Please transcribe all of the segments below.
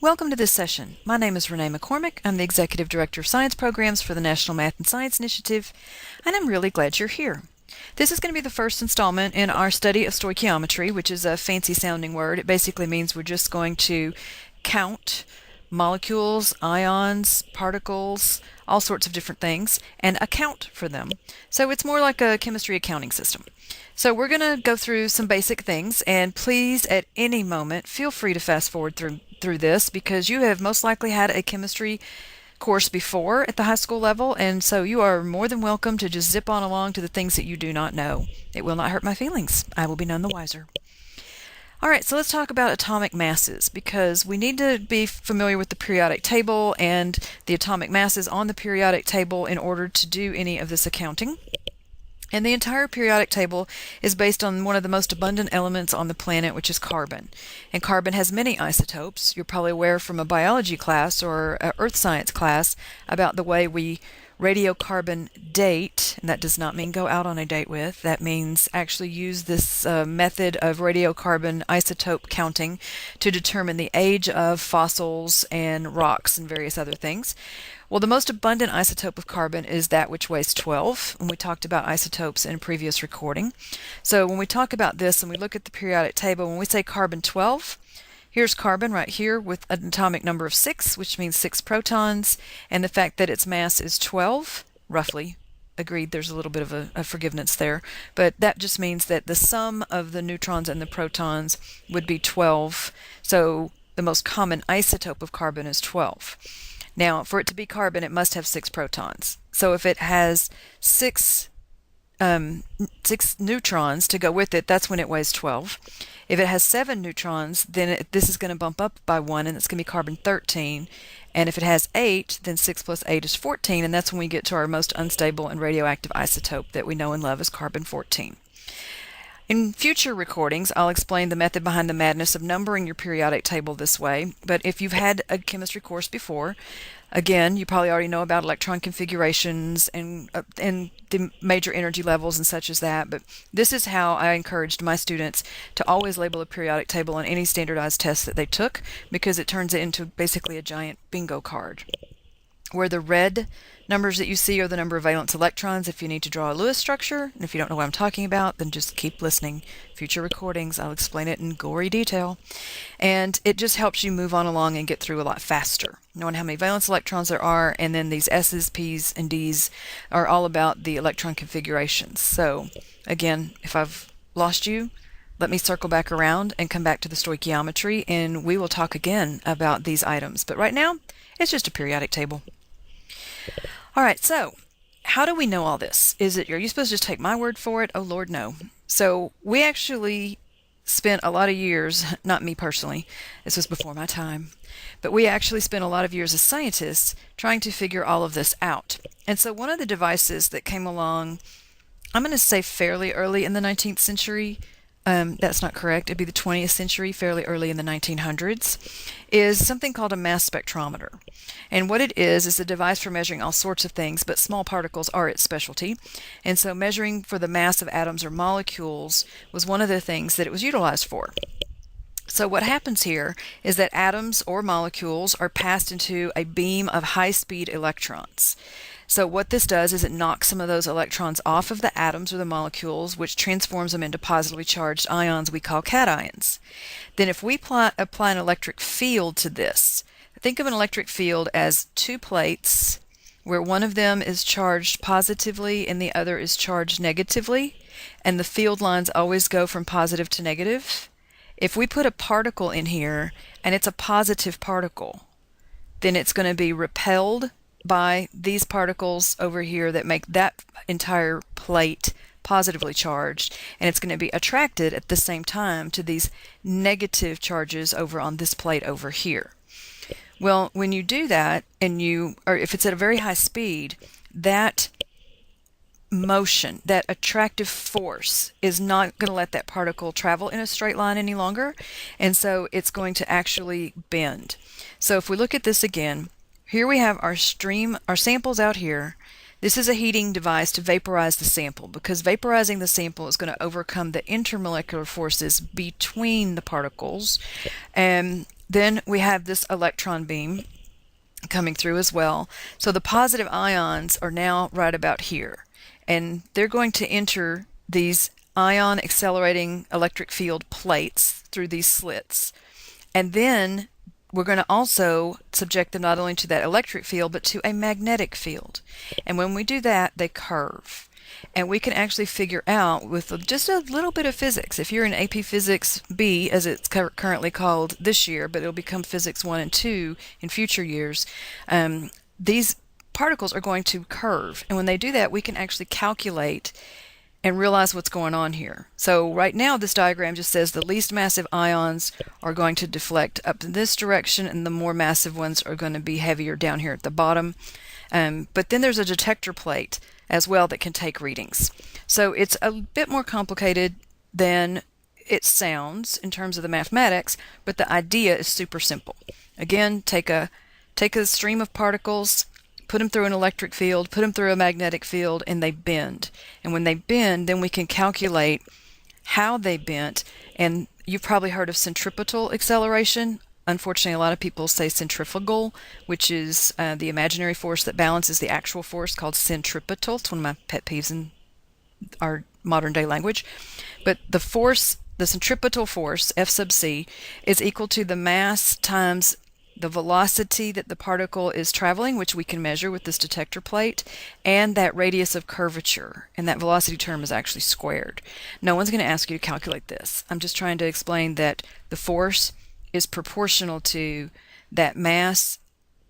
Welcome to this session. My name is Renee McCormick. I'm the Executive Director of Science Programs for the National Math and Science Initiative, and I'm really glad you're here. This is going to be the first installment in our study of stoichiometry, which is a fancy-sounding word. It basically means we're just going to count molecules, ions, particles, all sorts of different things, and account for them. So it's more like a chemistry accounting system. So we're going to go through some basic things, and please, at any moment, feel free to fast forward through this, because you have most likely had a chemistry course before at the high school level, and so you are more than welcome to just zip on along to the things that you do not know. It will not hurt my feelings. I will be none the wiser. All right, so let's talk about atomic masses, because we need to be familiar with the periodic table and the atomic masses on the periodic table in order to do any of this accounting. And the entire periodic table is based on one of the most abundant elements on the planet, which is carbon. And carbon has many isotopes. You're probably aware from a biology class or an earth science class about the way we radiocarbon date, and that does not mean go out on a date with. That means actually use this method of radiocarbon isotope counting to determine the age of fossils and rocks and various other things. Well, the most abundant isotope of carbon is that which weighs 12, and we talked about isotopes in a previous recording. So when we talk about this and we look at the periodic table, when we say carbon 12, here's carbon right here with an atomic number of 6, which means 6 protons, and the fact that its mass is 12, roughly. Agreed, there's a little bit of a forgiveness there, but that just means that the sum of the neutrons and the protons would be 12, so the most common isotope of carbon is 12. Now, for it to be carbon, it must have 6 protons. So if it has 6 neutrons to go with it, that's when it weighs 12. If it has 7 neutrons, then this is going to bump up by 1, and it's going to be carbon 13. And if it has 8, then 6 plus 8 is 14, and that's when we get to our most unstable and radioactive isotope that we know and love as carbon 14. In future recordings, I'll explain the method behind the madness of numbering your periodic table this way, but if you've had a chemistry course before, again, you probably already know about electron configurations and the major energy levels and such as that, but this is how I encouraged my students to always label a periodic table on any standardized test that they took, because it turns it into basically a giant bingo card, where the red numbers that you see are the number of valence electrons if you need to draw a Lewis structure. And if you don't know what I'm talking about, then just keep listening. Future recordings, I'll explain it in gory detail. And it just helps you move on along and get through a lot faster, knowing how many valence electrons there are. And then these S's, P's, and D's are all about the electron configurations. So again, if I've lost you, let me circle back around and come back to the stoichiometry, and we will talk again about these items. But right now, it's just a periodic table. All right, so how do we know all this? Are you supposed to just take my word for it? Oh, Lord, no. So we actually spent a lot of years, not me personally, this was before my time, but we actually spent a lot of years as scientists trying to figure all of this out. And so one of the devices that came along, I'm going to say fairly early in the 19th century, that's not correct, it'd be the 20th century, fairly early in the 1900s, is something called a mass spectrometer. And what it is a device for measuring all sorts of things, but small particles are its specialty. And so measuring for the mass of atoms or molecules was one of the things that it was utilized for. So what happens here is that atoms or molecules are passed into a beam of high-speed electrons. So what this does is it knocks some of those electrons off of the atoms or the molecules, which transforms them into positively charged ions we call cations. Then if we apply an electric field to this, think of an electric field as 2 plates where one of them is charged positively and the other is charged negatively, and the field lines always go from positive to negative. If we put a particle in here and it's a positive particle, then it's going to be repelled by these particles over here that make that entire plate positively charged, and it's going to be attracted at the same time to these negative charges over on this plate over here. Well, when you do that, or if it's at a very high speed, that motion, that attractive force, is not going to let that particle travel in a straight line any longer, and so it's going to actually bend. So if we look at this again, here we have our samples out here. This is a heating device to vaporize the sample, because vaporizing the sample is going to overcome the intermolecular forces between the particles, and Then we have this electron beam coming through as well. So the positive ions are now right about here, and they're going to enter these ion accelerating electric field plates through these slits. And then we're going to also subject them not only to that electric field, but to a magnetic field. And when we do that, they curve. And we can actually figure out with just a little bit of physics. If you're in AP Physics B, as it's currently called this year, but it'll become Physics 1 and 2 in future years, these particles are going to curve. And when they do that, we can actually calculate and realize what's going on here. So right now this diagram just says the least massive ions are going to deflect up in this direction, and the more massive ones are going to be heavier down here at the bottom. But then there's a detector plate as well that can take readings. So it's a bit more complicated than it sounds in terms of the mathematics, but the idea is super simple. Again, take a stream of particles, put them through an electric field, put them through a magnetic field, and they bend. And when they bend, then we can calculate how they bent. And you've probably heard of centripetal acceleration. Unfortunately, a lot of people say centrifugal, which is the imaginary force that balances the actual force, called centripetal. It's one of my pet peeves in our modern day language. But the force, the centripetal force, F sub c, is equal to the mass times the velocity that the particle is traveling, which we can measure with this detector plate, and that radius of curvature. And that velocity term is actually squared. No one's going to ask you to calculate this. I'm just trying to explain that the force is proportional to that mass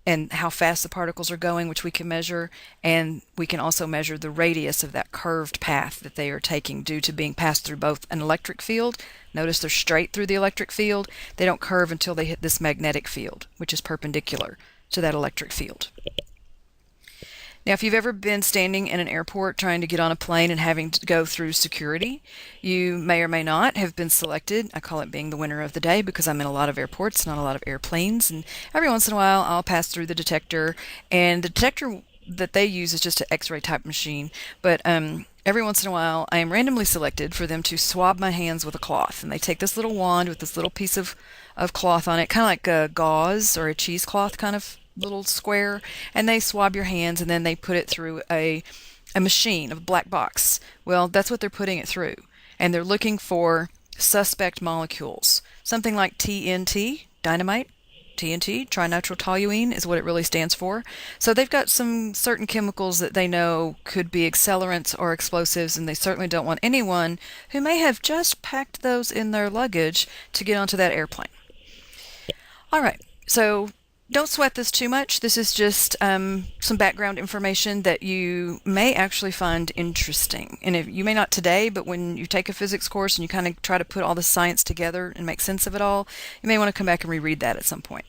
and how fast the particles are going, which we can measure, and we can also measure the radius of that curved path that they are taking due to being passed through both an electric field. Notice they're straight through the electric field. They don't curve until they hit this magnetic field, which is perpendicular to that electric field. Now, if you've ever been standing in an airport trying to get on a plane and having to go through security, you may or may not have been selected. I call it being the winner of the day because I'm in a lot of airports, not a lot of airplanes. And every once in a while, I'll pass through the detector. And the detector that they use is just an X-ray type machine. But every once in a while, I am randomly selected for them to swab my hands with a cloth. And they take this little wand with this little piece of cloth on it, kind of like a gauze or a cheesecloth kind of little square, and they swab your hands, and then they put it through a machine, a black box. Well, that's what they're putting it through, and they're looking for suspect molecules, something like TNT, dynamite. TNT, trinitrotoluene, is what it really stands for. So they've got some certain chemicals that they know could be accelerants or explosives, and they certainly don't want anyone who may have just packed those in their luggage to get onto that airplane. All right, so don't sweat this too much. This is just some background information that you may actually find interesting. And if you may not today, but when you take a physics course and you kind of try to put all the science together and make sense of it all, you may want to come back and reread that at some point.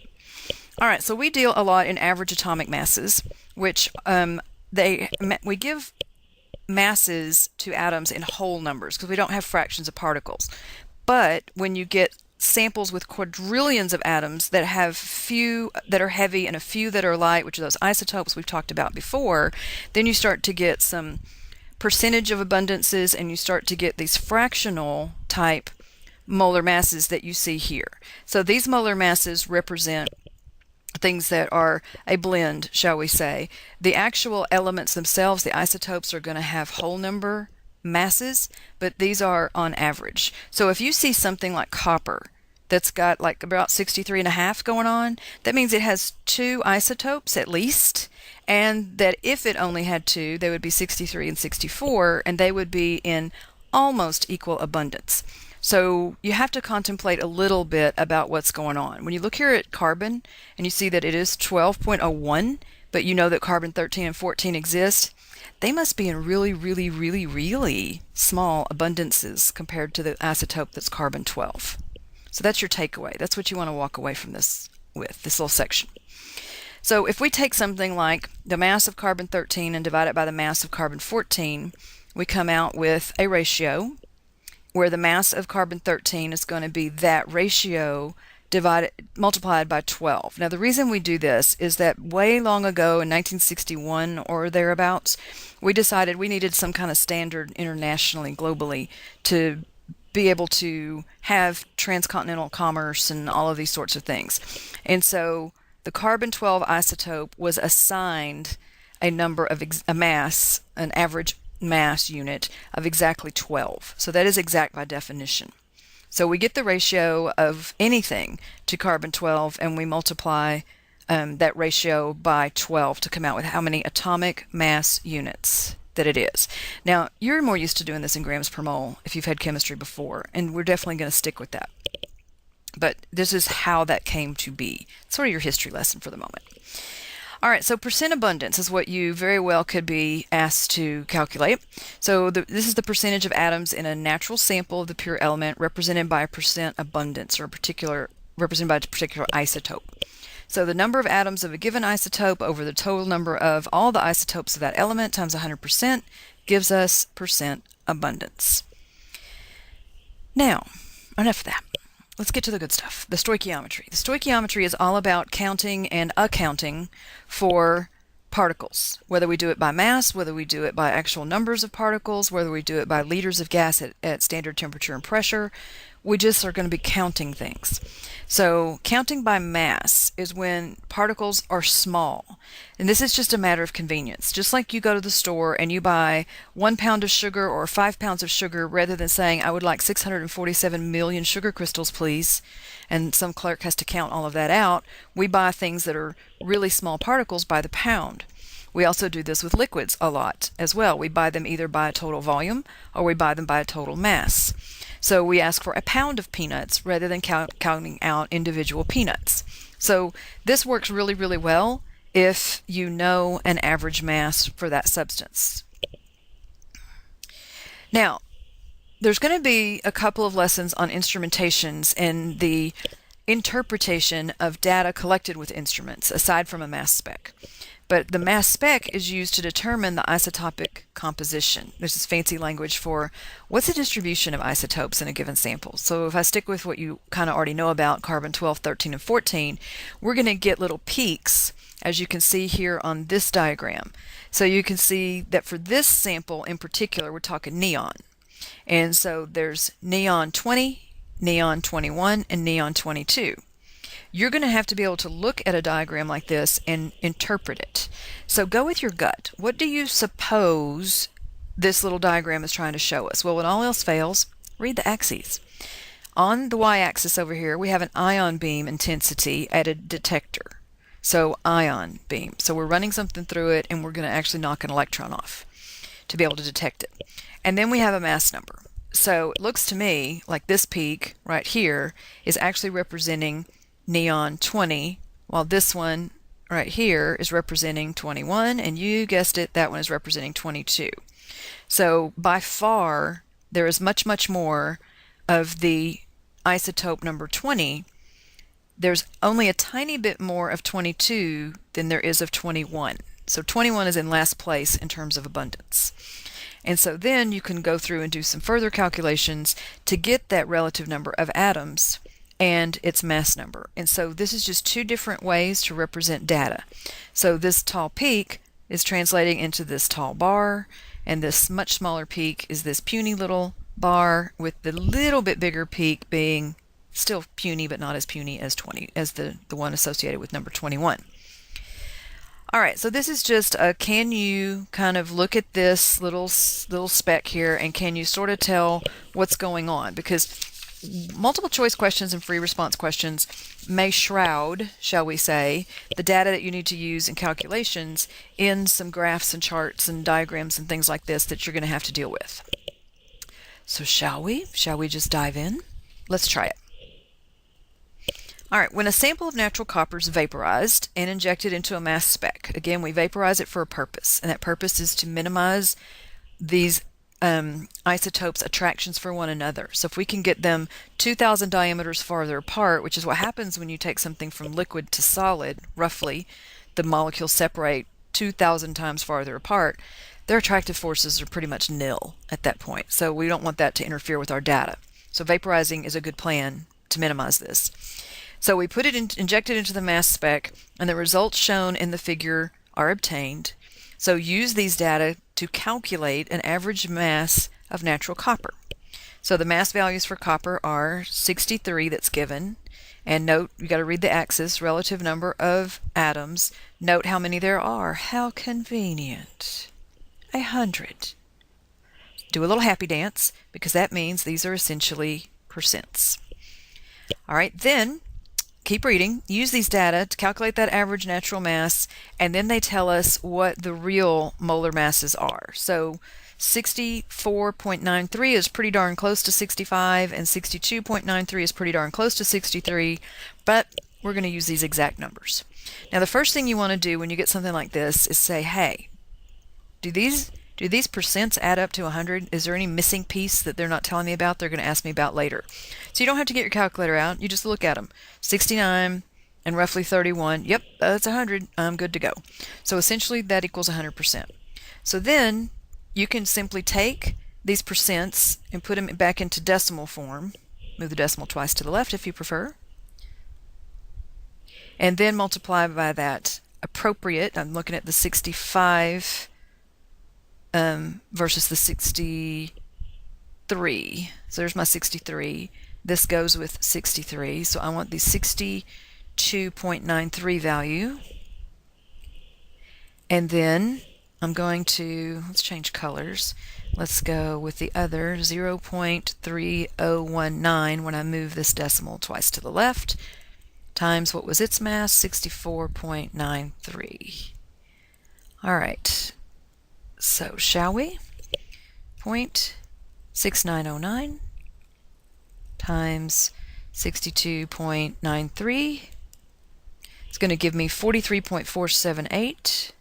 All right, so we deal a lot in average atomic masses, which we give masses to atoms in whole numbers because we don't have fractions of particles. But when you get samples with quadrillions of atoms that have few that are heavy and a few that are light, which are those isotopes we've talked about before, then you start to get some percentage of abundances, and you start to get these fractional type molar masses that you see here. So these molar masses represent things that are a blend, shall we say. The actual elements themselves, the isotopes, are going to have whole number masses, but these are on average. So if you see something like copper that's got like about 63.5 going on, that means it has 2 isotopes at least, and that if it only had 2, they would be 63 and 64, and they would be in almost equal abundance. So you have to contemplate a little bit about what's going on. When you look here at carbon and you see that it is 12.01, but you know that carbon 13 and 14 exist, they must be in really, really, really, really small abundances compared to the isotope that's carbon 12. So that's your takeaway. That's what you want to walk away from this with, this little section. So if we take something like the mass of carbon 13 and divide it by the mass of carbon 14, we come out with a ratio where the mass of carbon 13 is going to be that ratio multiplied by 12. Now, the reason we do this is that way long ago in 1961 or thereabouts, we decided we needed some kind of standard internationally, globally, to be able to have transcontinental commerce and all of these sorts of things. And so the carbon-12 isotope was assigned a number of a mass, an average mass unit of exactly 12. So that is exact by definition. So we get the ratio of anything to carbon-12, and we multiply that ratio by 12 to come out with how many atomic mass units that it is. Now, you're more used to doing this in grams per mole if you've had chemistry before, and we're definitely going to stick with that. But this is how that came to be. Sort of your history lesson for the moment. All right, so percent abundance is what you very well could be asked to calculate. So this is the percentage of atoms in a natural sample of the pure element represented by a percent abundance, or represented by a particular isotope. So the number of atoms of a given isotope over the total number of all the isotopes of that element times 100% gives us percent abundance. Now, enough of that. Let's get to the good stuff, the stoichiometry. The stoichiometry is all about counting and accounting for particles, whether we do it by mass, whether we do it by actual numbers of particles, whether we do it by liters of gas at standard temperature and pressure. We just are going to be counting things. So counting by mass is when particles are small. And this is just a matter of convenience. Just like you go to the store and you buy 1 pound of sugar or 5 pounds of sugar, rather than saying, I would like 647 million sugar crystals, please, and some clerk has to count all of that out, we buy things that are really small particles by the pound. We also do this with liquids a lot as well. We buy them either by a total volume or we buy them by a total mass. So we ask for a pound of peanuts rather than counting out individual peanuts. So this works really, really well if you know an average mass for that substance. Now, there's going to be a couple of lessons on instrumentations and the interpretation of data collected with instruments, aside from a mass spec. But the mass spec is used to determine the isotopic composition. There's this fancy language for what's the distribution of isotopes in a given sample. So if I stick with what you kind of already know about carbon-12, 13, and 14, we're going to get little peaks, as you can see here on this diagram. So you can see that for this sample in particular, we're talking neon. And so there's neon 20, neon 21, and neon 22. You're going to have to be able to look at a diagram like this and interpret it. So go with your gut. What do you suppose this little diagram is trying to show us? Well, when all else fails, read the axes. On the y-axis over here, we have an ion beam intensity at a detector. So ion beam. So we're running something through it, and we're going to actually knock an electron off to be able to detect it. And then we have a mass number. So it looks to me like this peak right here is actually representing neon 20, while this one right here is representing 21, and you guessed it, that one is representing 22. So by far, there is much, much more of the isotope number 20. There's only a tiny bit more of 22 than there is of 21. So 21 is in last place in terms of abundance. And so then you can go through and do some further calculations to get that relative number of atoms and its mass number. And so this is just two different ways to represent data. So this tall peak is translating into this tall bar, and this much smaller peak is this puny little bar, with the little bit bigger peak being still puny, but not as puny as the one associated with number 21. All right, so this is just can you kind of look at this little speck here, and can you sort of tell what's going on? Because multiple choice questions and free response questions may shroud, shall we say, the data that you need to use in calculations in some graphs and charts and diagrams and things like this that you're going to have to deal with. So shall we? Shall we just dive in? Let's try it. All right, when a sample of natural copper is vaporized and injected into a mass spec, again, we vaporize it for a purpose, and that purpose is to minimize these isotopes' attractions for one another. So if we can get them 2,000 diameters farther apart, which is what happens when you take something from liquid to solid, roughly, the molecules separate 2,000 times farther apart, their attractive forces are pretty much nil at that point. So we don't want that to interfere with our data. So vaporizing is a good plan to minimize this. So we put it injected into the mass spec, and the results shown in the figure are obtained. So use these data to calculate an average mass of natural copper. So the mass values for copper are 63 that's given. And note, you got to read the axis, relative number of atoms. Note how many there are. How convenient. 100. Do a little happy dance, because that means these are essentially percents. All right, then keep reading. Use these data to calculate that average natural mass, and then they tell us what the real molar masses are. So 64.93 is pretty darn close to 65, and 62.93 is pretty darn close to 63, but we're going to use these exact numbers. Now, the first thing you want to do when you get something like this is say, hey, do these percents add up to 100? Is there any missing piece that they're not telling me about they're going to ask me about later? So you don't have to get your calculator out. You just look at them. 69 and roughly 31. Yep, that's 100. I'm good to go. So essentially that equals 100%. So then you can simply take these percents and put them back into decimal form. Move the decimal twice to the left if you prefer. And then multiply by that appropriate. I'm looking at the 65 versus the 63. So there's my 63. This goes with 63. So I want the 62.93 value. And then I'm going to, let's change colors. Let's go with the other 0.3019 when I move this decimal twice to the left, times what was its mass, 64.93. All right. So shall we? 0.6909 times 62.93 is going to give me 43.478.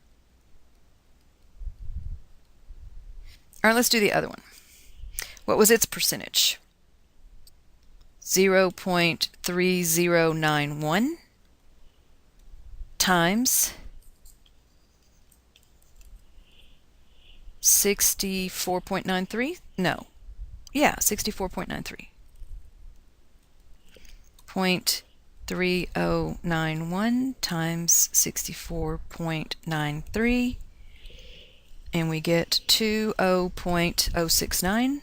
All right, let's do the other one. What was its percentage? 0.3091 times 64.93? No. Yeah, 64.93. 0.3091 times 64.93. And we get 20.069.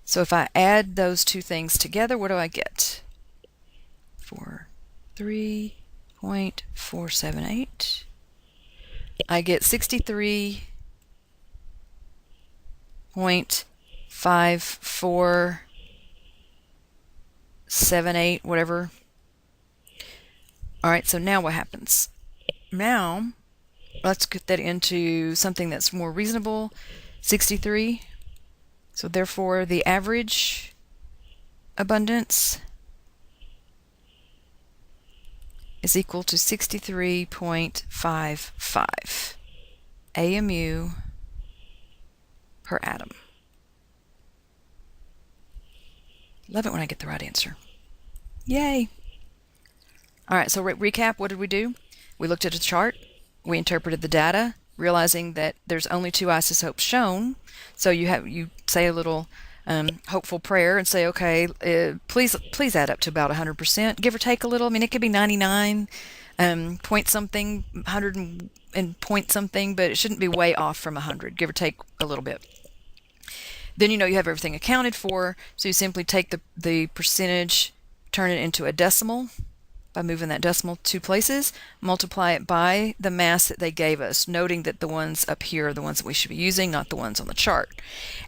So if I add those two things together, what do I get? 3.478. I get 63.5478, whatever. All right, so now what happens? Now, let's get that into something that's more reasonable. 63. So therefore, the average abundance is equal to 63.55 AMU per atom. Love it when I get the right answer. Yay! All right, so recap, what did we do? We looked at a chart, we interpreted the data, realizing that there's only two isotopes shown. So you say a little hopeful prayer and say, okay, please add up to about 100%, give or take a little. I mean, it could be 99 point something, 100 and point something, but it shouldn't be way off from 100, give or take a little bit. Then you know you have everything accounted for, so you simply take the percentage, turn it into a decimal by moving that decimal two places, multiply it by the mass that they gave us, noting that the ones up here are the ones that we should be using, not the ones on the chart.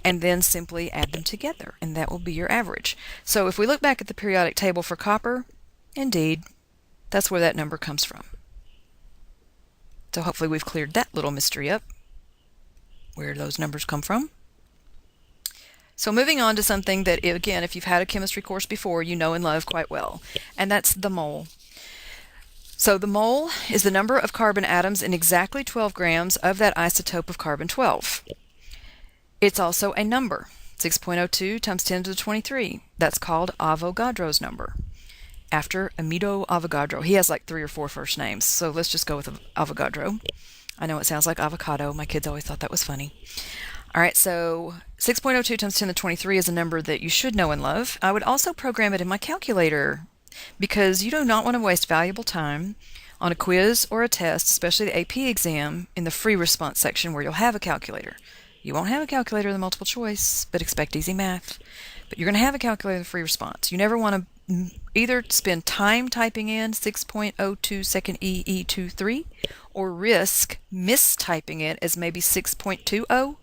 And then simply add them together, and that will be your average. So if we look back at the periodic table for copper, indeed, that's where that number comes from. So hopefully we've cleared that little mystery up, where those numbers come from. So moving on to something that, again, if you've had a chemistry course before, you know and love quite well, and that's the mole. So the mole is the number of carbon atoms in exactly 12 grams of that isotope of carbon-12. It's also a number, 6.02 times 10 to the 23. That's called Avogadro's number, after Amito Avogadro. He has like 3 or 4 first names, so let's just go with Avogadro. I know it sounds like avocado. My kids always thought that was funny. All right, so 6.02 times 10 to the 23 is a number that you should know and love. I would also program it in my calculator because you do not want to waste valuable time on a quiz or a test, especially the AP exam, in the free response section where you'll have a calculator. You won't have a calculator in the multiple choice, but expect easy math. But you're going to have a calculator in the free response. You never want to either spend time typing in 6.02 second EE23 or risk mistyping it as maybe 6.20.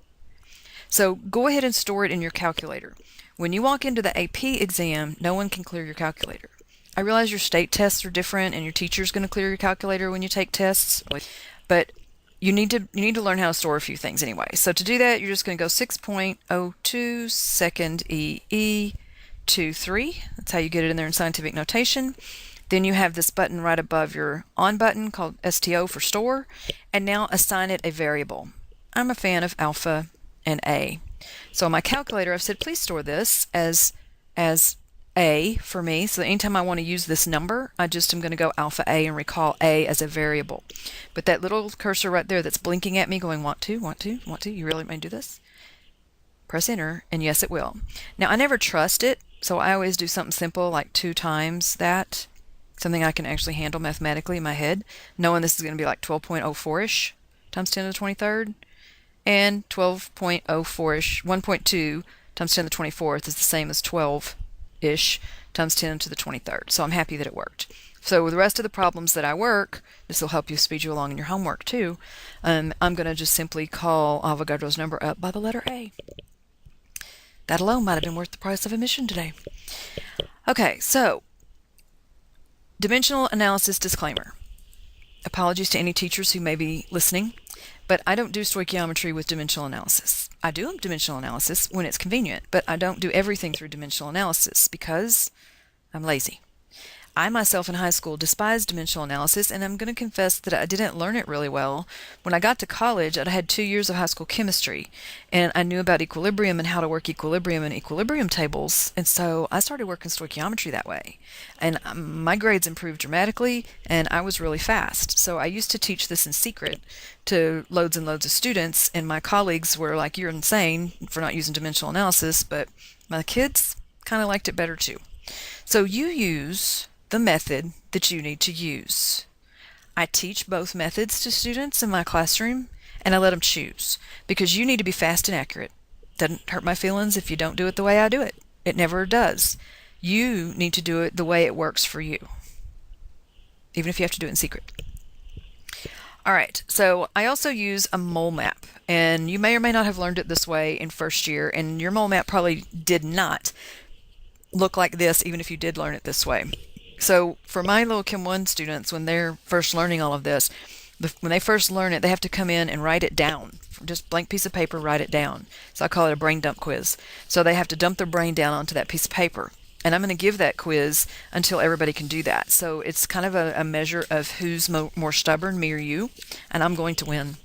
So go ahead and store it in your calculator. When you walk into the AP exam, no one can clear your calculator. I realize your state tests are different and your teacher's going to clear your calculator when you take tests, but you need to learn how to store a few things anyway. So to do that, you're just going to go 6.02 second EE23. That's how you get it in there in scientific notation. Then you have this button right above your on button called STO for store, and now assign it a variable. I'm a fan of alpha and A. So on my calculator, I've said please store this as A for me. So anytime I want to use this number, I just am going to go alpha A and recall A as a variable. But that little cursor right there that's blinking at me going want to, you really may do this? Press enter, and yes, it will. Now, I never trust it, so I always do something simple like 2 times that, something I can actually handle mathematically in my head, knowing this is going to be like 12.04-ish times 10 to the 23rd, and 12.04-ish, 1.2 times 10 to the 24th is the same as 12-ish times 10 to the 23rd. So I'm happy that it worked. So with the rest of the problems that I work, this will help you speed you along in your homework too. I'm going to just simply call Avogadro's number up by the letter A. That alone might have been worth the price of admission today. Okay, so dimensional analysis disclaimer. Apologies to any teachers who may be listening, but I don't do stoichiometry with dimensional analysis. I do dimensional analysis when it's convenient, but I don't do everything through dimensional analysis because I'm lazy. I myself in high school despised dimensional analysis, and I'm going to confess that I didn't learn it really well. When I got to college, I'd had 2 years of high school chemistry, and I knew about equilibrium and how to work equilibrium and equilibrium tables, and so I started working stoichiometry that way. And my grades improved dramatically, and I was really fast. So I used to teach this in secret to loads and loads of students, and my colleagues were like, "You're insane for not using dimensional analysis," but my kids kind of liked it better too. So you use the method that you need to use. I teach both methods to students in my classroom, and I let them choose because you need to be fast and accurate. Doesn't hurt my feelings if you don't do it the way I do it. It never does. You need to do it the way it works for you, even if you have to do it in secret. All right, so I also use a mole map, and you may or may not have learned it this way in first year, and your mole map probably did not look like this even if you did learn it this way. So for my little Chem 1 students, when they're first learning all of this, when they first learn it, they have to come in and write it down. Just blank piece of paper, write it down. So I call it a brain dump quiz. So they have to dump their brain down onto that piece of paper. And I'm going to give that quiz until everybody can do that. So it's kind of a measure of who's more stubborn, me or you, and I'm going to win.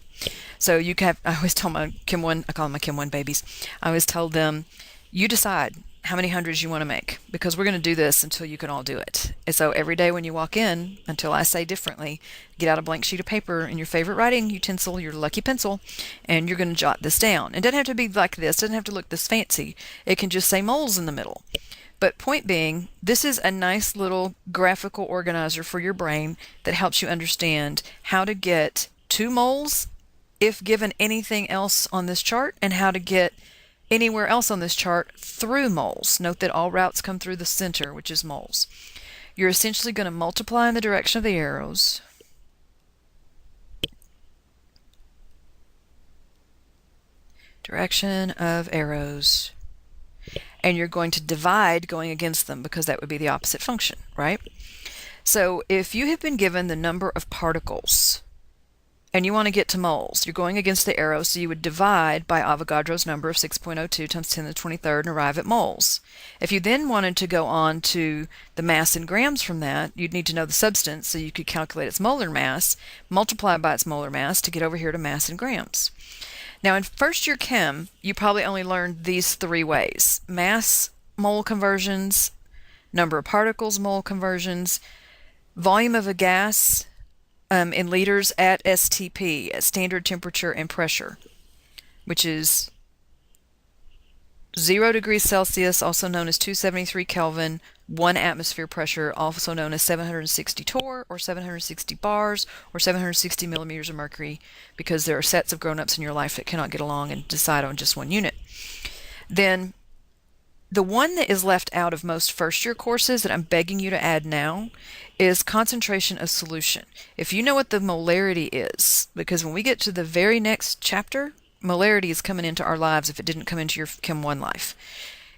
So you can have, I always tell my Chem 1, I call them my Chem 1 babies, I always tell them, you decide how many hundreds you want to make, because we're going to do this until you can all do it. And so every day when you walk in, until I say differently, get out a blank sheet of paper and your favorite writing utensil, your lucky pencil, and you're going to jot this down. It doesn't have to be like this, it doesn't have to look this fancy. It can just say moles in the middle. But point being, this is a nice little graphical organizer for your brain that helps you understand how to get 2 moles if given anything else on this chart, and how to get anywhere else on this chart through moles. Note that all routes come through the center, which is moles. You're essentially going to multiply in the direction of the arrows. Direction of arrows. And you're going to divide going against them, because that would be the opposite function, right? So if you have been given the number of particles and you want to get to moles, you're going against the arrow, so you would divide by Avogadro's number of 6.02 times 10 to the 23rd and arrive at moles. If you then wanted to go on to the mass in grams from that, you'd need to know the substance, so you could calculate its molar mass, multiply by its molar mass to get over here to mass in grams. Now in first year chem, you probably only learned these 3 ways: mass mole conversions, number of particles mole conversions, volume of a gas in liters at STP, at standard temperature and pressure, which is 0 degrees Celsius, also known as 273 Kelvin, 1 atmosphere pressure, also known as 760 torr or 760 bars or 760 millimeters of mercury, because there are sets of grown-ups in your life that cannot get along and decide on just one unit. Then the one that is left out of most first-year courses that I'm begging you to add now is concentration of solution. If you know what the molarity is, because when we get to the very next chapter, molarity is coming into our lives if it didn't come into your Chem 1 life.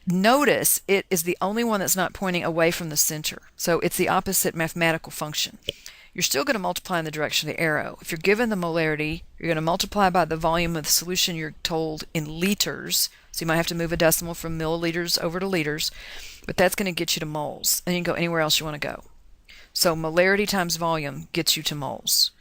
Notice it is the only one that's not pointing away from the center. So it's the opposite mathematical function. You're still going to multiply in the direction of the arrow. If you're given the molarity, you're going to multiply by the volume of the solution you're told in liters. So you might have to move a decimal from milliliters over to liters, but that's going to get you to moles. And you can go anywhere else you want to go. So molarity times volume gets you to moles.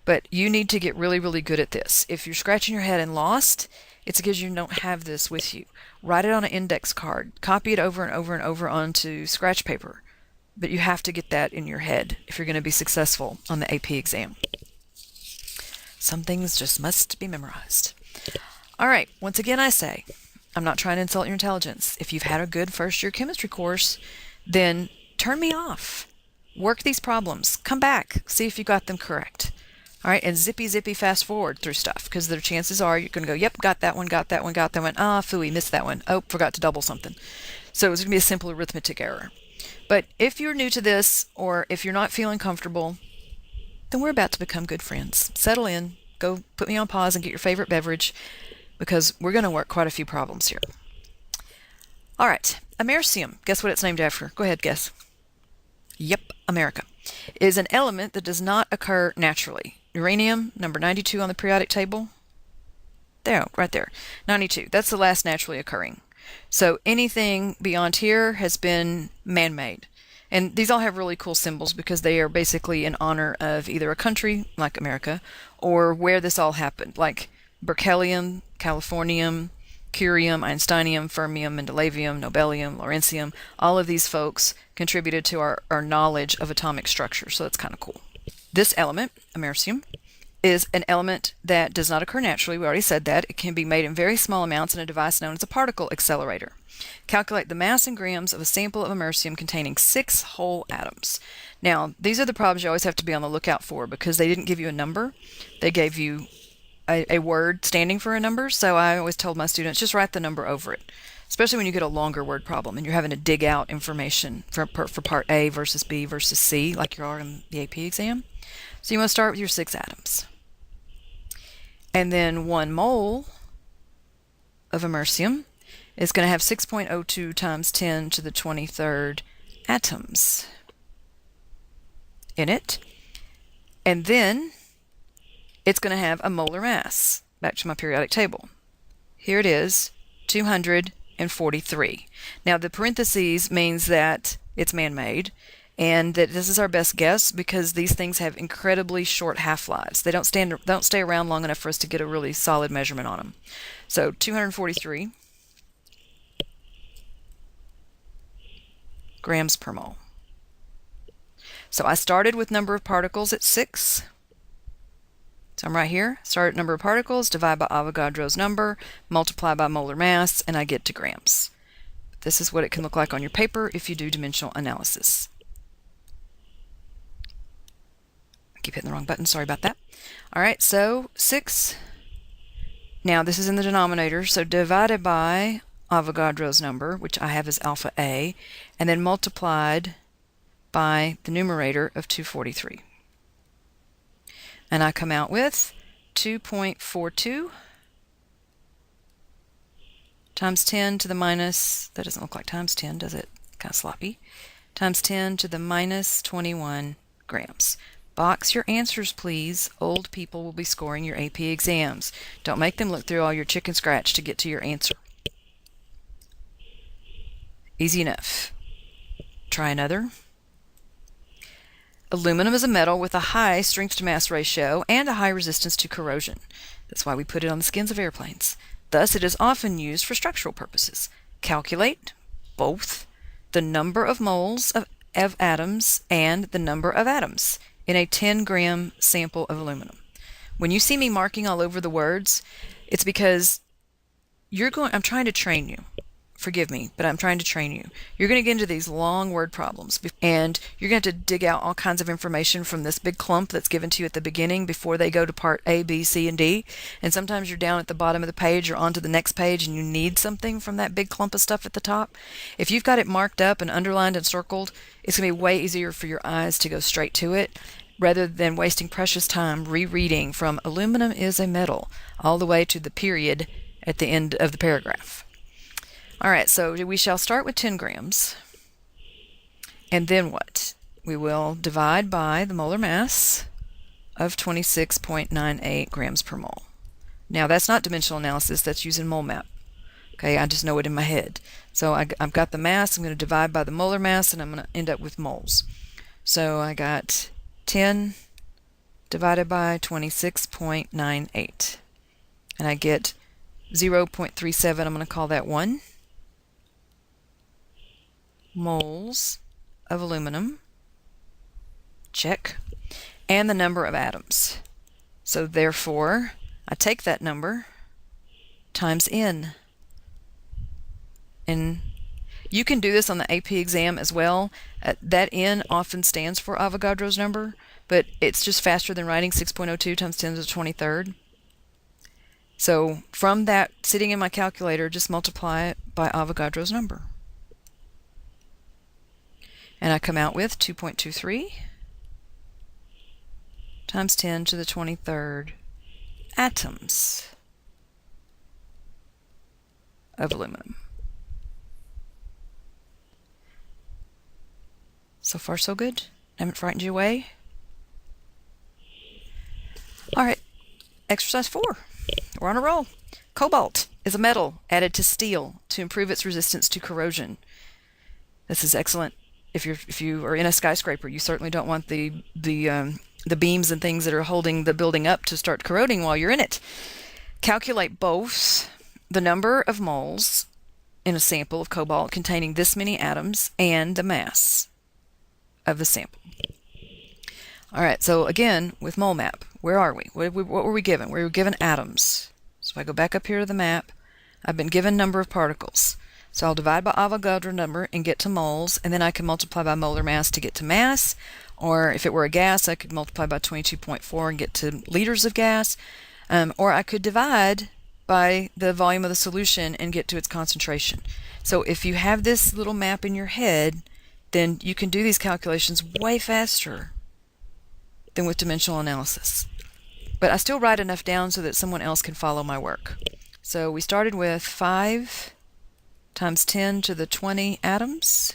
But you need to get really, really good at this. If you're scratching your head and lost, it's because you don't have this with you. Write it on an index card. Copy it over and over and over onto scratch paper. But you have to get that in your head if you're going to be successful on the AP exam. Some things just must be memorized. All right, once again I say, I'm not trying to insult your intelligence. If you've had a good first-year chemistry course, then turn me off. Work these problems. Come back. See if you got them correct. All right, and zippy fast forward through stuff, because the chances are you're going to go, yep, got that one, got that one, got that one. Ah, phooey, missed that one. Oh, forgot to double something. So it's going to be a simple arithmetic error. But if you're new to this, or if you're not feeling comfortable, then we're about to become good friends. Settle in, go put me on pause and get your favorite beverage, because we're going to work quite a few problems here. All right, americium. Guess what it's named after? Go ahead, guess. Yep, America. Is an element that does not occur naturally. Uranium, number 92 on the periodic table. There, right there. 92. That's the last naturally occurring. So anything beyond here has been man-made. And these all have really cool symbols because they are basically in honor of either a country, like America, or where this all happened, like berkelium, californium, curium, einsteinium, fermium, mendelevium, nobelium, lawrencium. All of these folks contributed to our knowledge of atomic structure, so that's kind of cool. This element, americium, is an element that does not occur naturally. We already said that. It can be made in very small amounts in a device known as a particle accelerator. Calculate the mass in grams of a sample of americium containing 6 whole atoms. Now, these are the problems you always have to be on the lookout for because they didn't give you a number. They gave you a word standing for a number, so I always told my students, just write the number over it, especially when you get a longer word problem and you're having to dig out information for part A versus B versus C, like you are in the AP exam. So you want to start with your 6 atoms. And then 1 mole of americium is going to have 6.02 times 10 to the 23rd atoms in it. And then it's going to have a molar mass. Back to my periodic table. Here it is, 243. Now the parentheses means that it's man-made, and that this is our best guess because these things have incredibly short half-lives. They don't stay around long enough for us to get a really solid measurement on them. So 243 grams per mole. So I started with number of particles at 6. So I'm right here, start at number of particles, divide by Avogadro's number, multiply by molar mass, and I get to grams. This is what it can look like on your paper if you do dimensional analysis. I keep hitting the wrong button, sorry about that. All right, so 6. Now this is in the denominator, so divided by Avogadro's number, which I have as alpha A, and then multiplied by the numerator of 243. And I come out with 2.42 times 10 to the minus, that doesn't look like times 10, does it? Kind of sloppy. Times 10 to the minus 21 grams. Box your answers, please. Old people will be scoring your AP exams. Don't make them look through all your chicken scratch to get to your answer. Easy enough. Try another. Aluminum is a metal with a high strength-to-mass ratio and a high resistance to corrosion. That's why we put it on the skins of airplanes. Thus, it is often used for structural purposes. Calculate both the number of moles of atoms and the number of atoms in a 10-gram sample of aluminum. When you see me marking all over the words, it's because I'm trying to train you forgive me, but I'm trying to train you. You're going to get into these long word problems, and you're going to have to dig out all kinds of information from this big clump that's given to you at the beginning before they go to part A, B, C, and D. And sometimes you're down at the bottom of the page or onto the next page and you need something from that big clump of stuff at the top. If you've got it marked up and underlined and circled, it's going to be way easier for your eyes to go straight to it, rather than wasting precious time rereading from aluminum is a metal all the way to the period at the end of the paragraph. All right, so we shall start with 10 grams. And then what? We will divide by the molar mass of 26.98 grams per mole. Now, that's not dimensional analysis, that's using mole map. Okay, I just know it in my head. So I've got the mass, I'm going to divide by the molar mass, and I'm going to end up with moles. So I got 10 divided by 26.98. And I get 0.37, I'm going to call that 1 moles of aluminum. Check. And the number of atoms. So therefore, I take that number times N. And you can do this on the AP exam as well. That N often stands for Avogadro's number, but it's just faster than writing 6.02 times 10 to the 23rd. So from that, sitting in my calculator, just multiply it by Avogadro's number. And I come out with 2.23 times 10 to the 23rd atoms of aluminum. So far, so good. I haven't frightened you away. All right, exercise 4. We're on a roll. Cobalt is a metal added to steel to improve its resistance to corrosion. This is excellent. If you are in a skyscraper, you certainly don't want the beams and things that are holding the building up to start corroding while you're in it. Calculate both the number of moles in a sample of cobalt containing this many atoms and the mass of the sample. All right, so again, with mole map, where are we? What were we given? We were given atoms. So if I go back up here to the map, I've been given number of particles. So I'll divide by Avogadro number and get to moles, and then I can multiply by molar mass to get to mass. Or if it were a gas, I could multiply by 22.4 and get to liters of gas. Or I could divide by the volume of the solution and get to its concentration. So if you have this little map in your head, then you can do these calculations way faster than with dimensional analysis. But I still write enough down so that someone else can follow my work. So we started with 5 times 10 to the 20 atoms.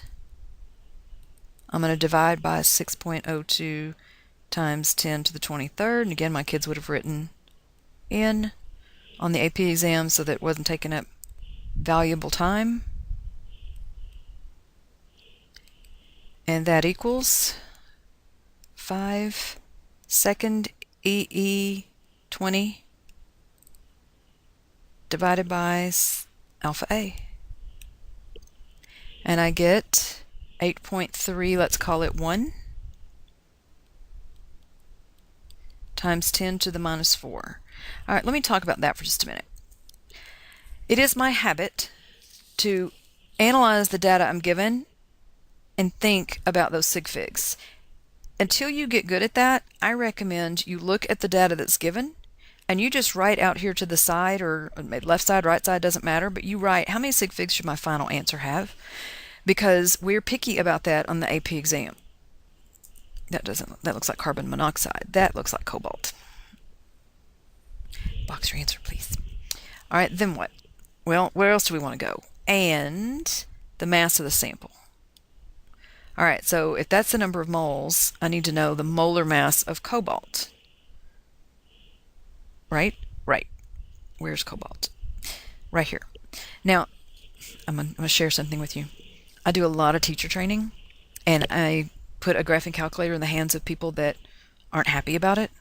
I'm going to divide by 6.02 times 10 to the 23rd. And again, my kids would have written N on the AP exam so that it wasn't taking up valuable time. And that equals 5 second EE 20 divided by alpha A. And I get 8.3, let's call it 1, times 10 to the minus 4. All right, let me talk about that for just a minute. It is my habit to analyze the data I'm given and think about those sig figs. Until you get good at that, I recommend you look at the data that's given and you just write out here to the side, or left side, right side, doesn't matter, but you write how many sig figs should my final answer have, because we're picky about that on the AP exam. That looks like carbon monoxide. That looks like cobalt. Box your answer, please. All right, then what? Well, where else do we want to go? And the mass of the sample. All right, so if that's the number of moles, I need to know the molar mass of cobalt. Right? Right. Where's cobalt? Right here. Now, I'm going to share something with you. I do a lot of teacher training, and I put a graphing calculator in the hands of people that aren't happy about it,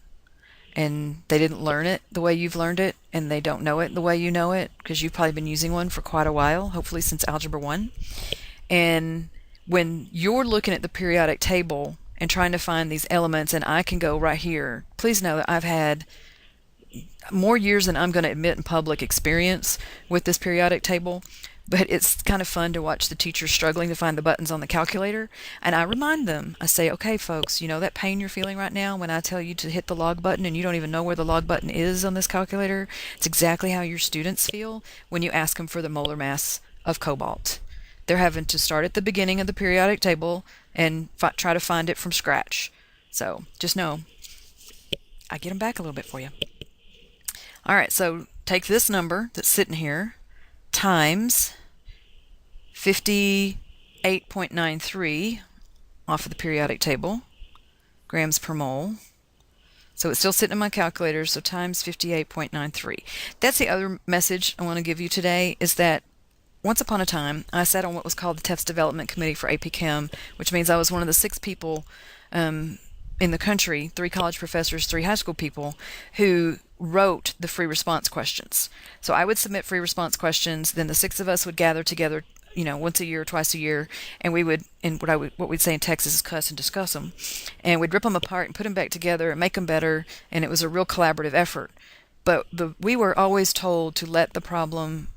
and they didn't learn it the way you've learned it, and they don't know it the way you know it, because you've probably been using one for quite a while, hopefully since Algebra 1. And when you're looking at the periodic table and trying to find these elements, and I can go right here, please know that I've had more years than I'm going to admit in public experience with this periodic table. But it's kind of fun to watch the teachers struggling to find the buttons on the calculator. And I remind them, I say, okay, folks, you know that pain you're feeling right now when I tell you to hit the log button and you don't even know where the log button is on this calculator? It's exactly how your students feel when you ask them for the molar mass of cobalt. They're having to start at the beginning of the periodic table and try to find it from scratch. So just know, I get them back a little bit for you. All right, so take this number that's sitting here times 58.93 off of the periodic table, grams per mole. So it's still sitting in my calculator, so times 58.93. That's the other message I want to give you today, is that once upon a time, I sat on what was called the Test Development Committee for AP Chem, which means I was one of the 6 people in the country, 3 college professors, 3 high school people, who wrote the free response questions. So I would submit free response questions, then the 6 of us would gather together, once a year, twice a year, and we would, in what we'd say in Texas is cuss and discuss them, and we'd rip them apart and put them back together and make them better, and it was a real collaborative effort. But we were always told to write the problem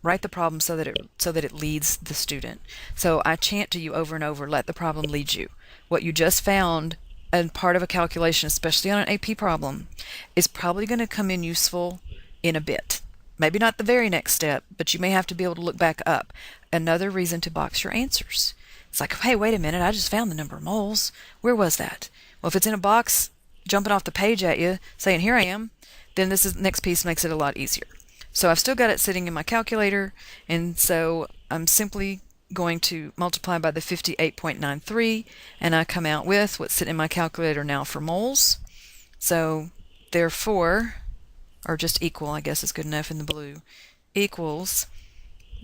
so that it leads the student. So I chant to you over and over, let the problem lead you. What you just found and part of a calculation, especially on an AP problem, is probably going to come in useful in a bit. Maybe not the very next step, but you may have to be able to look back up. Another reason to box your answers. It's like, hey, wait a minute, I just found the number of moles. Where was that? Well, if it's in a box jumping off the page at you, saying, here I am, then next piece makes it a lot easier. So I've still got it sitting in my calculator, and so I'm simply going to multiply by the 58.93, and I come out with what's sitting in my calculator now for moles. So therefore, or just equal, I guess is good enough in the blue, equals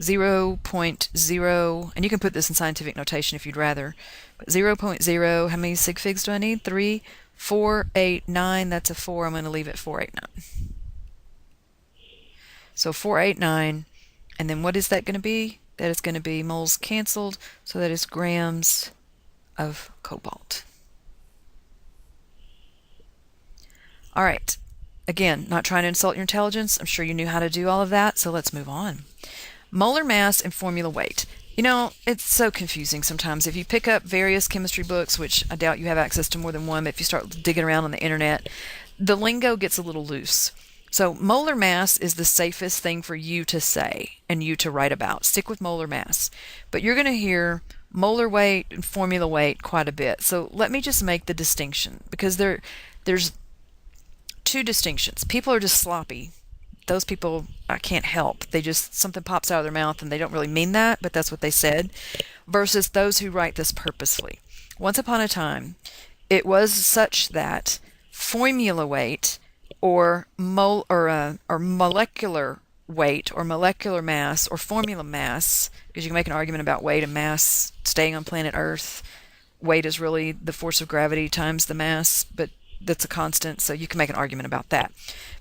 0.0, and you can put this in scientific notation if you'd rather, but 0.0, how many sig figs do I need? 3, 4, 8, 9, that's a 4, I'm going to leave it 489. So 489, and then what is that going to be? That is going to be moles canceled, so that is grams of cobalt. All right, again, not trying to insult your intelligence. I'm sure you knew how to do all of that, so let's move on. Molar mass and formula weight. It's so confusing sometimes. If you pick up various chemistry books, which I doubt you have access to more than one, but if you start digging around on the internet, the lingo gets a little loose. So molar mass is the safest thing for you to say and you to write about. Stick with molar mass. But you're going to hear molar weight and formula weight quite a bit. So let me just make the distinction, because there's 2 distinctions. People are just sloppy. Those people I can't help. Something pops out of their mouth and they don't really mean that, but that's what they said. Versus those who write this purposefully. Once upon a time, it was such that formula weight or molecular weight or molecular mass or formula mass, because you can make an argument about weight and mass staying on planet Earth. Weight is really the force of gravity times the mass, but that's a constant, so you can make an argument about that.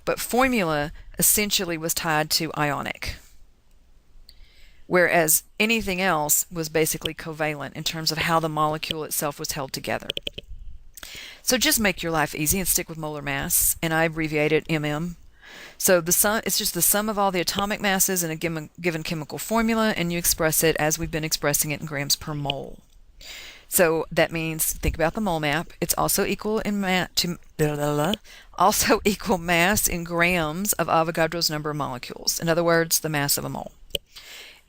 But formula essentially was tied to ionic, whereas anything else was basically covalent in terms of how the molecule itself was held together. So just make your life easy and stick with molar mass, and I abbreviate it MM. So it's just the sum of all the atomic masses in a given chemical formula, and you express it as we've been expressing it in grams per mole. So that means, think about the mole map. It's also equal equal mass in grams of Avogadro's number of molecules. In other words, the mass of a mole.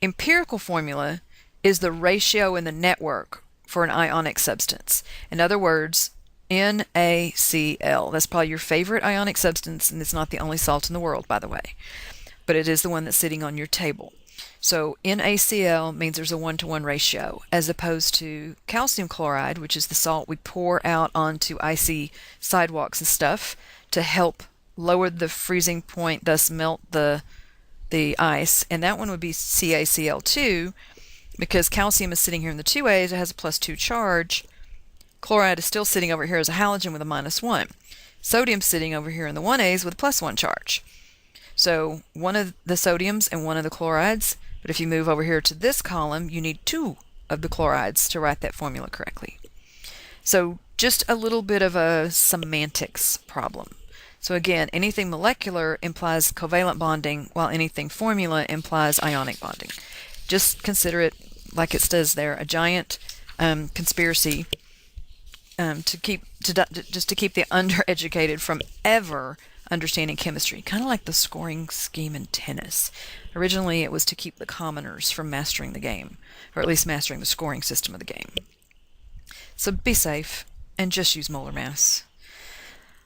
Empirical formula is the ratio in the network for an ionic substance. In other words, NaCl. That's probably your favorite ionic substance, and it's not the only salt in the world, by the way. But it is the one that's sitting on your table. So NaCl means there's a 1-to-1 ratio, as opposed to calcium chloride, which is the salt we pour out onto icy sidewalks and stuff to help lower the freezing point, thus melt the ice. And that one would be CaCl2, because calcium is sitting here in the 2A's, it has a +2 charge. Chloride is still sitting over here as a halogen with a -1. Sodium's sitting over here in the 1A's with a +1 charge. So one of the sodiums and one of the chlorides, but if you move over here to this column, you need 2 of the chlorides to write that formula correctly. So just a little bit of a semantics problem. So again, anything molecular implies covalent bonding, while anything formula implies ionic bonding. Just consider it, like it says there, a giant conspiracy just to keep the undereducated from ever understanding chemistry, kind of like the scoring scheme in tennis. Originally, it was to keep the commoners from mastering the game, or at least mastering the scoring system of the game. So be safe and just use molar mass.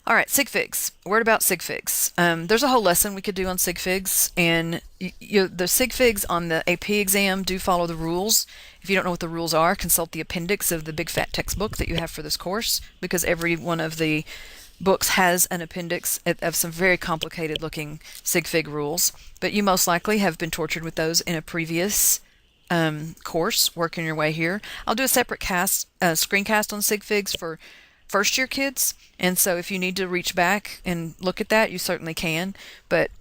All right, sig figs. A word about sig figs. There's a whole lesson we could do on sig figs, and the sig figs on the AP exam do follow the rules. If you don't know what the rules are, consult the appendix of the big fat textbook that you have for this course, because every one of the books has an appendix of some very complicated looking sig fig rules. But you most likely have been tortured with those in a previous course, working your way here. I'll do a separate screencast on sig figs for first year kids, and so if you need to reach back and look at that, you certainly can. But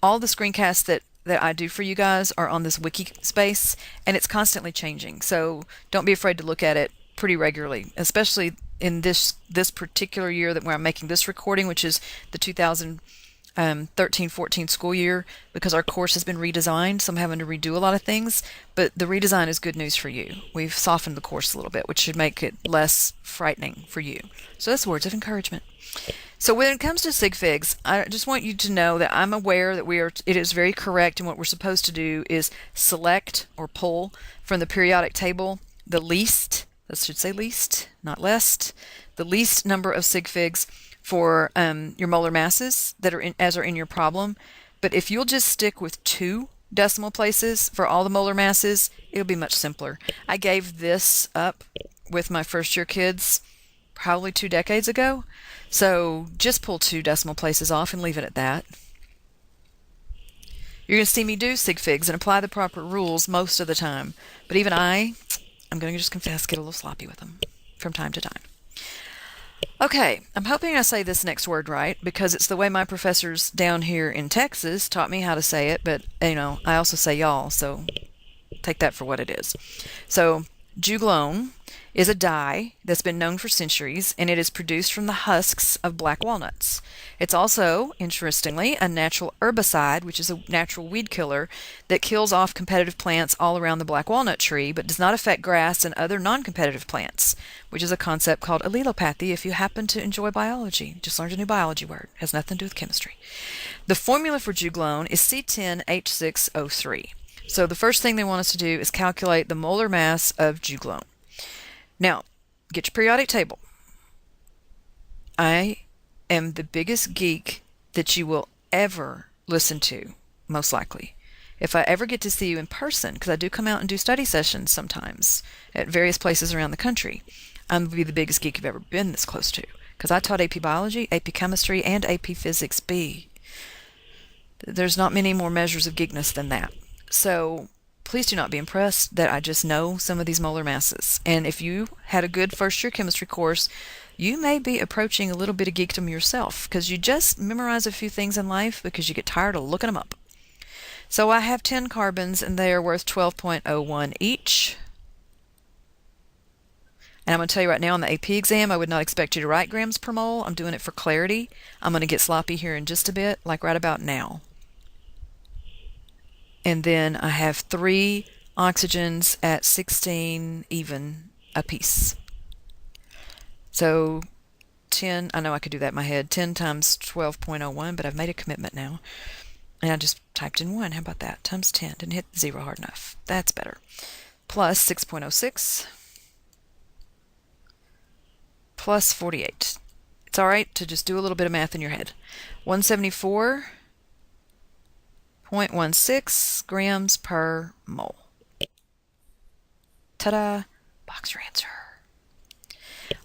all the screencasts that I do for you guys are on this wiki space, and it's constantly changing, so don't be afraid to look at it pretty regularly, especially in this particular year where I'm making this recording, which is the 2013-14 school year, because our course has been redesigned, so I'm having to redo a lot of things. But the redesign is good news for you. We've softened the course a little bit, which should make it less frightening for you. So that's words of encouragement. So when it comes to sig figs, I just want you to know that I'm aware that it is very correct, and what we're supposed to do is select or pull from the periodic table the least, that should say least, not less, the least number of sig figs for your molar masses that are in your problem. But if you'll just stick with 2 decimal places for all the molar masses, it'll be much simpler. I gave this up with my first year kids probably 2 decades ago. So just pull 2 decimal places off and leave it at that. You're going to see me do sig figs and apply the proper rules most of the time. But even I'm going to just confess, get a little sloppy with them from time to time. Okay, I'm hoping I say this next word right, because it's the way my professors down here in Texas taught me how to say it, but, I also say y'all, so take that for what it is. So, juglone is a dye that's been known for centuries, and it is produced from the husks of black walnuts. It's also, interestingly, a natural herbicide, which is a natural weed killer that kills off competitive plants all around the black walnut tree, but does not affect grass and other non-competitive plants, which is a concept called allelopathy if you happen to enjoy biology. Just learned a new biology word. It has nothing to do with chemistry. The formula for juglone is C10H6O3. So the first thing they want us to do is calculate the molar mass of juglone. Now, get your periodic table. I am the biggest geek that you will ever listen to, most likely. If I ever get to see you in person, because I do come out and do study sessions sometimes at various places around the country, I'm going to be the biggest geek you've ever been this close to, because I taught AP Biology, AP Chemistry, and AP Physics B. There's not many more measures of geekness than that. So please do not be impressed that I just know some of these molar masses. And if you had a good first-year chemistry course, you may be approaching a little bit of geekdom yourself, because you just memorize a few things in life because you get tired of looking them up. So I have 10 carbons, and they are worth 12.01 each. And I'm going to tell you right now, on the AP exam, I would not expect you to write grams per mole. I'm doing it for clarity. I'm going to get sloppy here in just a bit, like right about now. And then I have 3 oxygens at 16 even a piece. So 10, I know I could do that in my head, 10 times 12.01, but I've made a commitment now. And I just typed in 1. How about that? Times 10. Didn't hit 0 hard enough. That's better. Plus 6.06. Plus 48. It's all right to just do a little bit of math in your head. 174.16 grams per mole. Ta-da! Box your answer.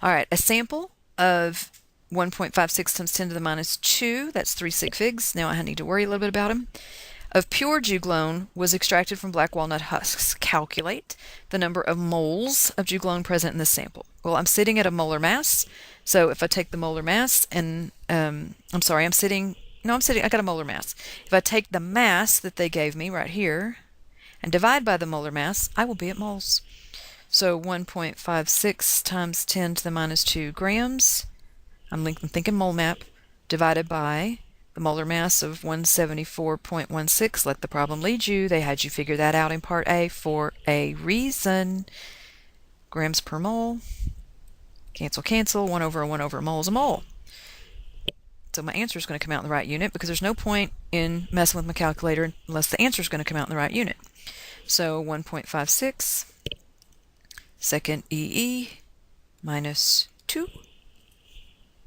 All right, a sample of 1.56 times 10 to the minus 2, that's 3 sig figs. Now I need to worry a little bit about them. Of pure juglone was extracted from black walnut husks. Calculate the number of moles of juglone present in this sample. Well, I'm sitting at a molar mass, so if I take the molar mass and, I got a molar mass. If I take the mass that they gave me right here and divide by the molar mass, I will be at moles. So 1.56 times 10 to the minus 2 grams, I'm thinking mole map, divided by the molar mass of 174.16. Let the problem lead you. They had you figure that out in Part A for a reason. Grams per mole. Cancel, cancel. 1 over 1 over a mole is a mole. So my answer is going to come out in the right unit because there's no point in messing with my calculator unless the answer is going to come out in the right unit. So 1.56 second EE minus 2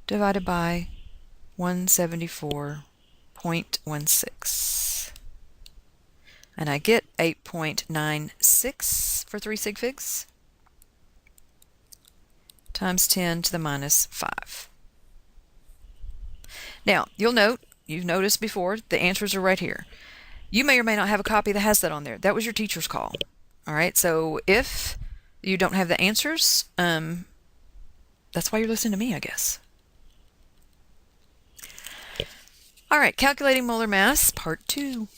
divided by 174.16. And I get 8.96 for 3 sig figs times 10 to the minus 5. Now, you've noticed before, the answers are right here. You may or may not have a copy that has that on there. That was your teacher's call. All right, so if you don't have the answers, that's why you're listening to me, I guess. All right, calculating molar mass, part 2.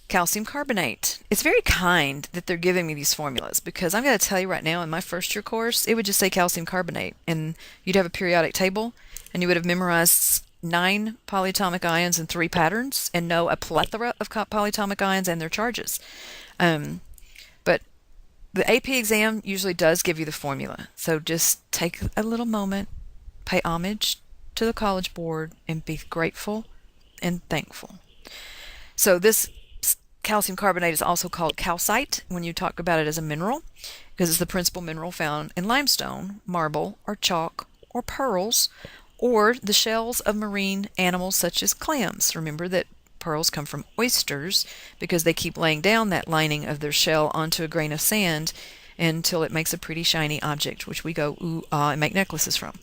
Calcium carbonate. It's very kind that they're giving me these formulas because I'm going to tell you right now in my first year course, it would just say calcium carbonate and you'd have a periodic table and you would have memorized 9 polyatomic ions and 3 patterns and know a plethora of polyatomic ions and their charges. But the AP exam usually does give you the formula. So just take a little moment, pay homage to the College Board, and be grateful and thankful. So this calcium carbonate is also called calcite when you talk about it as a mineral because it's the principal mineral found in limestone, marble, or chalk, or pearls, or the shells of marine animals such as clams. Remember that pearls come from oysters because they keep laying down that lining of their shell onto a grain of sand until it makes a pretty shiny object, which we go ooh, ah, and make necklaces from.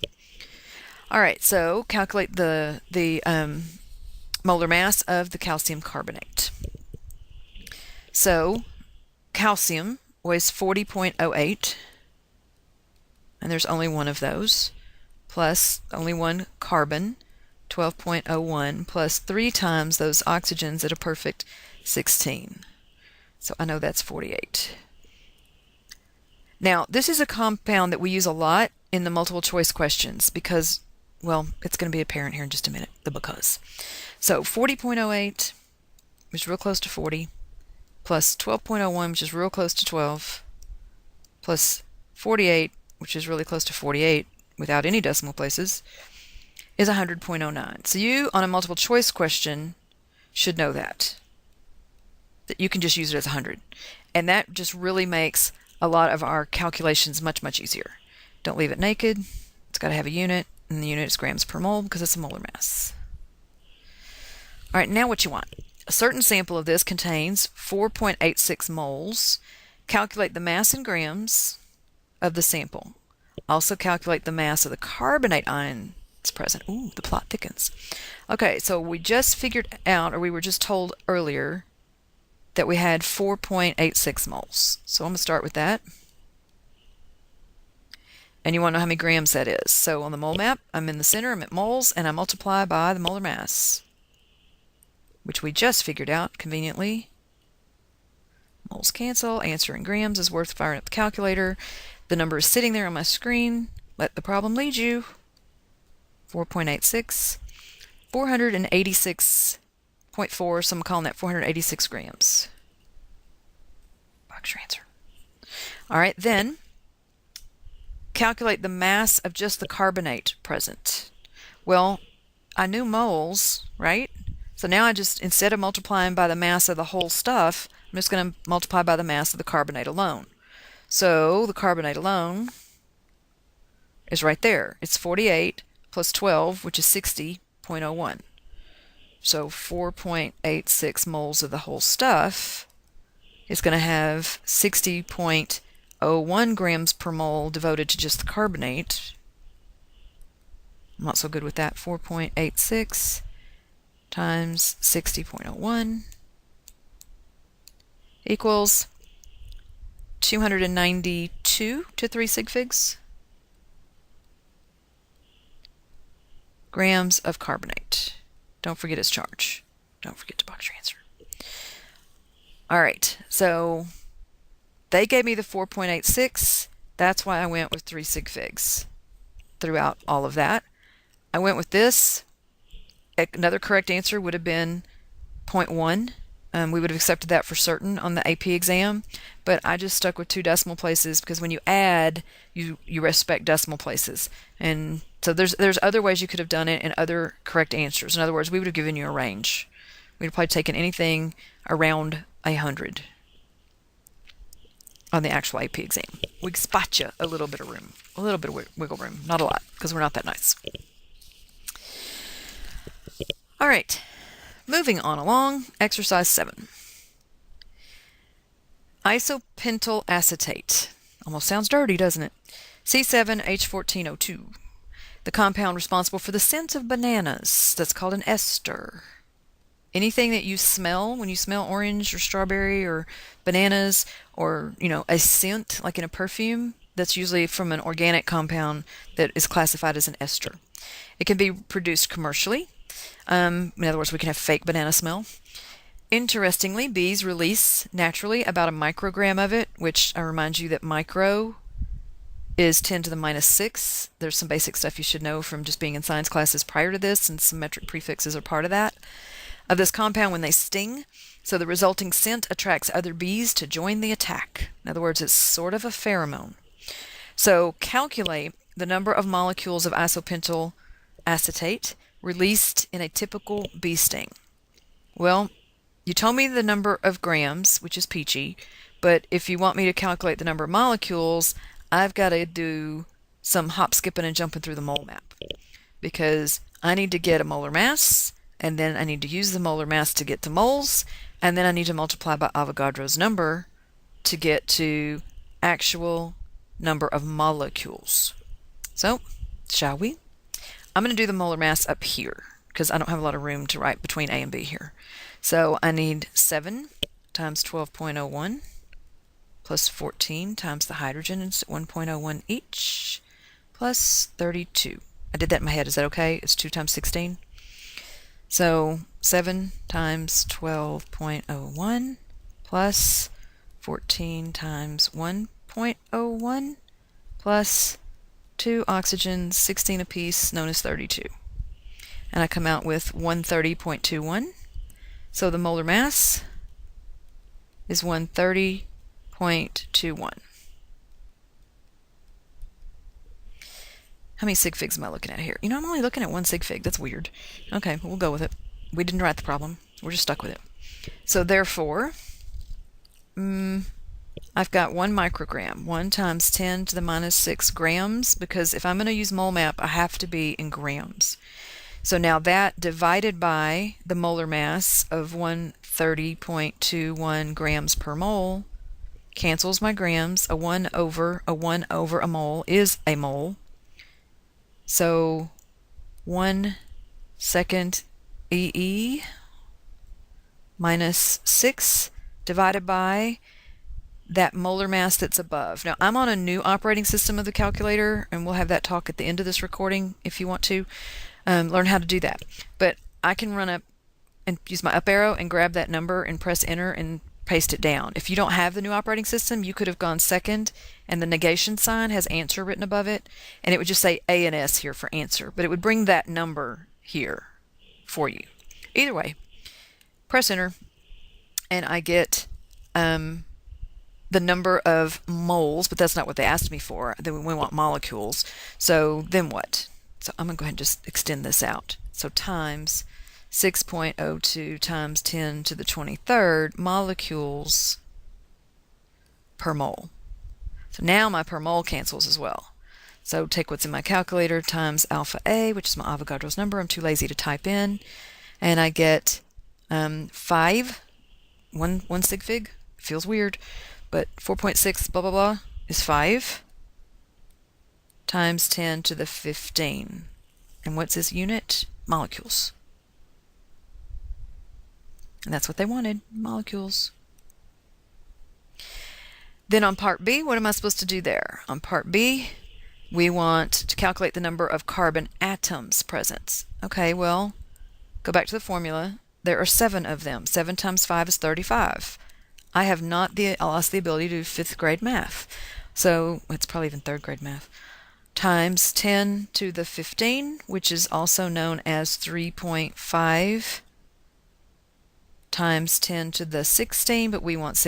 All right, so calculate the molar mass of the calcium carbonate. So calcium weighs 40.08, and there's only one of those, plus only one carbon, 12.01, plus 3 times those oxygens at a perfect 16. So I know that's 48. Now, this is a compound that we use a lot in the multiple choice questions because, well, it's going to be apparent here in just a minute, the because. So 40.08, which is real close to 40, plus 12.01, which is real close to 12, plus 48, which is really close to 48 without any decimal places, is 100.09. So you, on a multiple choice question, should know that you can just use it as 100. And that just really makes a lot of our calculations much, much easier. Don't leave it naked. It's got to have a unit, and the unit is grams per mole because it's a molar mass. All right, now what you want. A certain sample of this contains 4.86 moles. Calculate the mass in grams of the sample. Also calculate the mass of the carbonate ion that's present. Ooh, the plot thickens. Okay, so we just figured out, or we were just told earlier, that we had 4.86 moles. So I'm going to start with that. And you want to know how many grams that is. So on the mole map, I'm in the center, I'm at moles, and I multiply by the molar mass, which we just figured out conveniently. Moles cancel. Answer in grams is worth firing up the calculator. The number is sitting there on my screen. Let the problem lead you. 4.86. 486.4, so I'm calling that 486 grams. Box your answer. All right, then calculate the mass of just the carbonate present. Well, I knew moles, right? So now I just, instead of multiplying by the mass of the whole stuff, I'm just going to multiply by the mass of the carbonate alone. So the carbonate alone is right there. It's 48 plus 12, which is 60.01. So 4.86 moles of the whole stuff is going to have 60.01 grams per mole devoted to just the carbonate. I'm not so good with that. 4.86 times 60.01 equals 292 to 3 sig figs grams of carbonate. Don't forget its charge. Don't forget to box your answer. All right, so they gave me the 4.86. That's why I went with 3 sig figs throughout all of that. I went with this Another correct answer would have been 0.1. We would have accepted that for certain on the AP exam, but I just stuck with 2 decimal places because when you add, you respect decimal places. And so there's other ways you could have done it and other correct answers. In other words, we would have given you a range. We'd have probably taken anything around 100 on the actual AP exam. We spot you a little bit of room, a little bit of wiggle room, not a lot, because we're not that nice. All right, moving on along, exercise 7. Isopentyl acetate. Almost sounds dirty, doesn't it? C7H14O2. The compound responsible for the scent of bananas. That's called an ester. Anything that you smell, when you smell orange or strawberry or bananas, or a scent like in a perfume, that's usually from an organic compound that is classified as an ester. It can be produced commercially. In other words, we can have fake banana smell. Interestingly, bees release naturally about a microgram of it, which I remind you that micro is 10 to the minus 6. There's some basic stuff you should know from just being in science classes prior to this, and some metric prefixes are part of that. Of this compound when they sting, so the resulting scent attracts other bees to join the attack. In other words, it's sort of a pheromone. So calculate the number of molecules of isopentyl acetate released in a typical bee sting. Well, you told me the number of grams, which is peachy, but if you want me to calculate the number of molecules, I've got to do some hop, skipping, and jumping through the mole map, because I need to get a molar mass, and then I need to use the molar mass to get to moles, and then I need to multiply by Avogadro's number to get to actual number of molecules. So, shall we? I'm going to do the molar mass up here because I don't have a lot of room to write between A and B here. So I need 7 times 12.01 plus 14 times the hydrogen, it's 1.01 each, plus 32. I did that in my head. Is that okay? It's 2 times 16. So 7 times 12.01 plus 14 times 1.01 plus 2 oxygens, 16 apiece, known as 32. And I come out with 130.21. So the molar mass is 130.21. How many sig figs am I looking at here? I'm only looking at 1 sig fig. That's weird. Okay, we'll go with it. We didn't write the problem. We're just stuck with it. So therefore, I've got 1 microgram, 1 times 10 to the minus 6 grams, because if I'm going to use mole map, I have to be in grams. So now that divided by the molar mass of 130.21 grams per mole cancels my grams. A 1 over a mole is a mole. So 1 second EE minus 6 divided by that molar mass that's above. Now, I'm on a new operating system of the calculator, and we'll have that talk at the end of this recording if you want to learn how to do that. But I can run up and use my up arrow and grab that number and press enter and paste it down. If you don't have the new operating system, you could have gone second, and the negation sign has answer written above it, and it would just say A and S here for answer, but it would bring that number here for you. Either way, press enter, and I get the number of moles, but that's not what they asked me for. Then we want molecules. So then what? So I'm going to go ahead and just extend this out. So times 6.02 times 10 to the 23rd molecules per mole. So now my per mole cancels as well. So take what's in my calculator times alpha A, which is my Avogadro's number. I'm too lazy to type in. And I get 5, 1 sig fig. Feels weird, but 4.6 blah blah blah is 5 times 10 to the 15. And what's this unit? Molecules. And that's what they wanted, molecules. Then on part B, what am I supposed to do there? On part B, we want to calculate the number of carbon atoms present. Okay, well, go back to the formula. There are 7 of them. 7 times 5 is 35. I have not lost the ability to do 5th grade math. So it's probably even 3rd grade math. times 10 to the 15, which is also known as 3.5 times 10 to the 16, but we want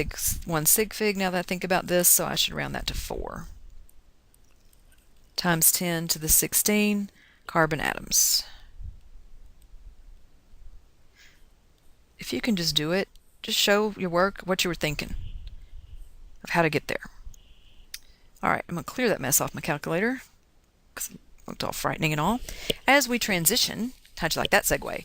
1 sig fig now that I think about this, so I should round that to 4. Times 10 to the 16 carbon atoms. If you can just do it, just show your work what you were thinking of how to get there. All right, I'm going to clear that mess off my calculator because it looked all frightening and all. As we transition, how'd you like that segue?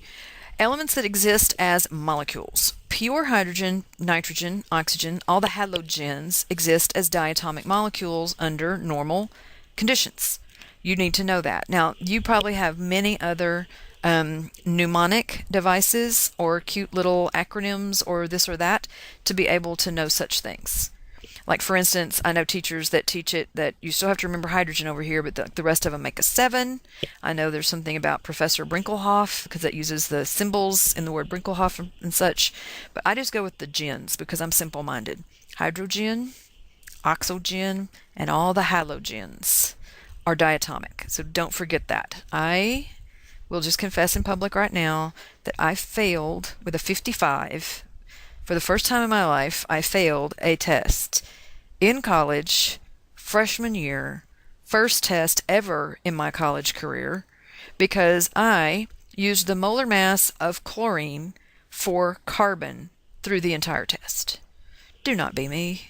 Elements that exist as molecules. Pure hydrogen, nitrogen, oxygen, all the halogens exist as diatomic molecules under normal conditions. You need to know that. Now, you probably have many other mnemonic devices or cute little acronyms or this or that to be able to know such things. Like, for instance, I know teachers that teach it that you still have to remember hydrogen over here, but the rest of them make a 7. I know there's something about Professor Brinkelhoff because it uses the symbols in the word Brinkelhoff and such. But I just go with the gens because I'm simple-minded. Hydrogen, oxygen, and all the halogens are diatomic. So don't forget that. I will just confess in public right now that I failed with a 55. For the first time in my life, I failed a test in college, freshman year, first test ever in my college career, because I used the molar mass of chlorine for carbon through the entire test. Do not be me.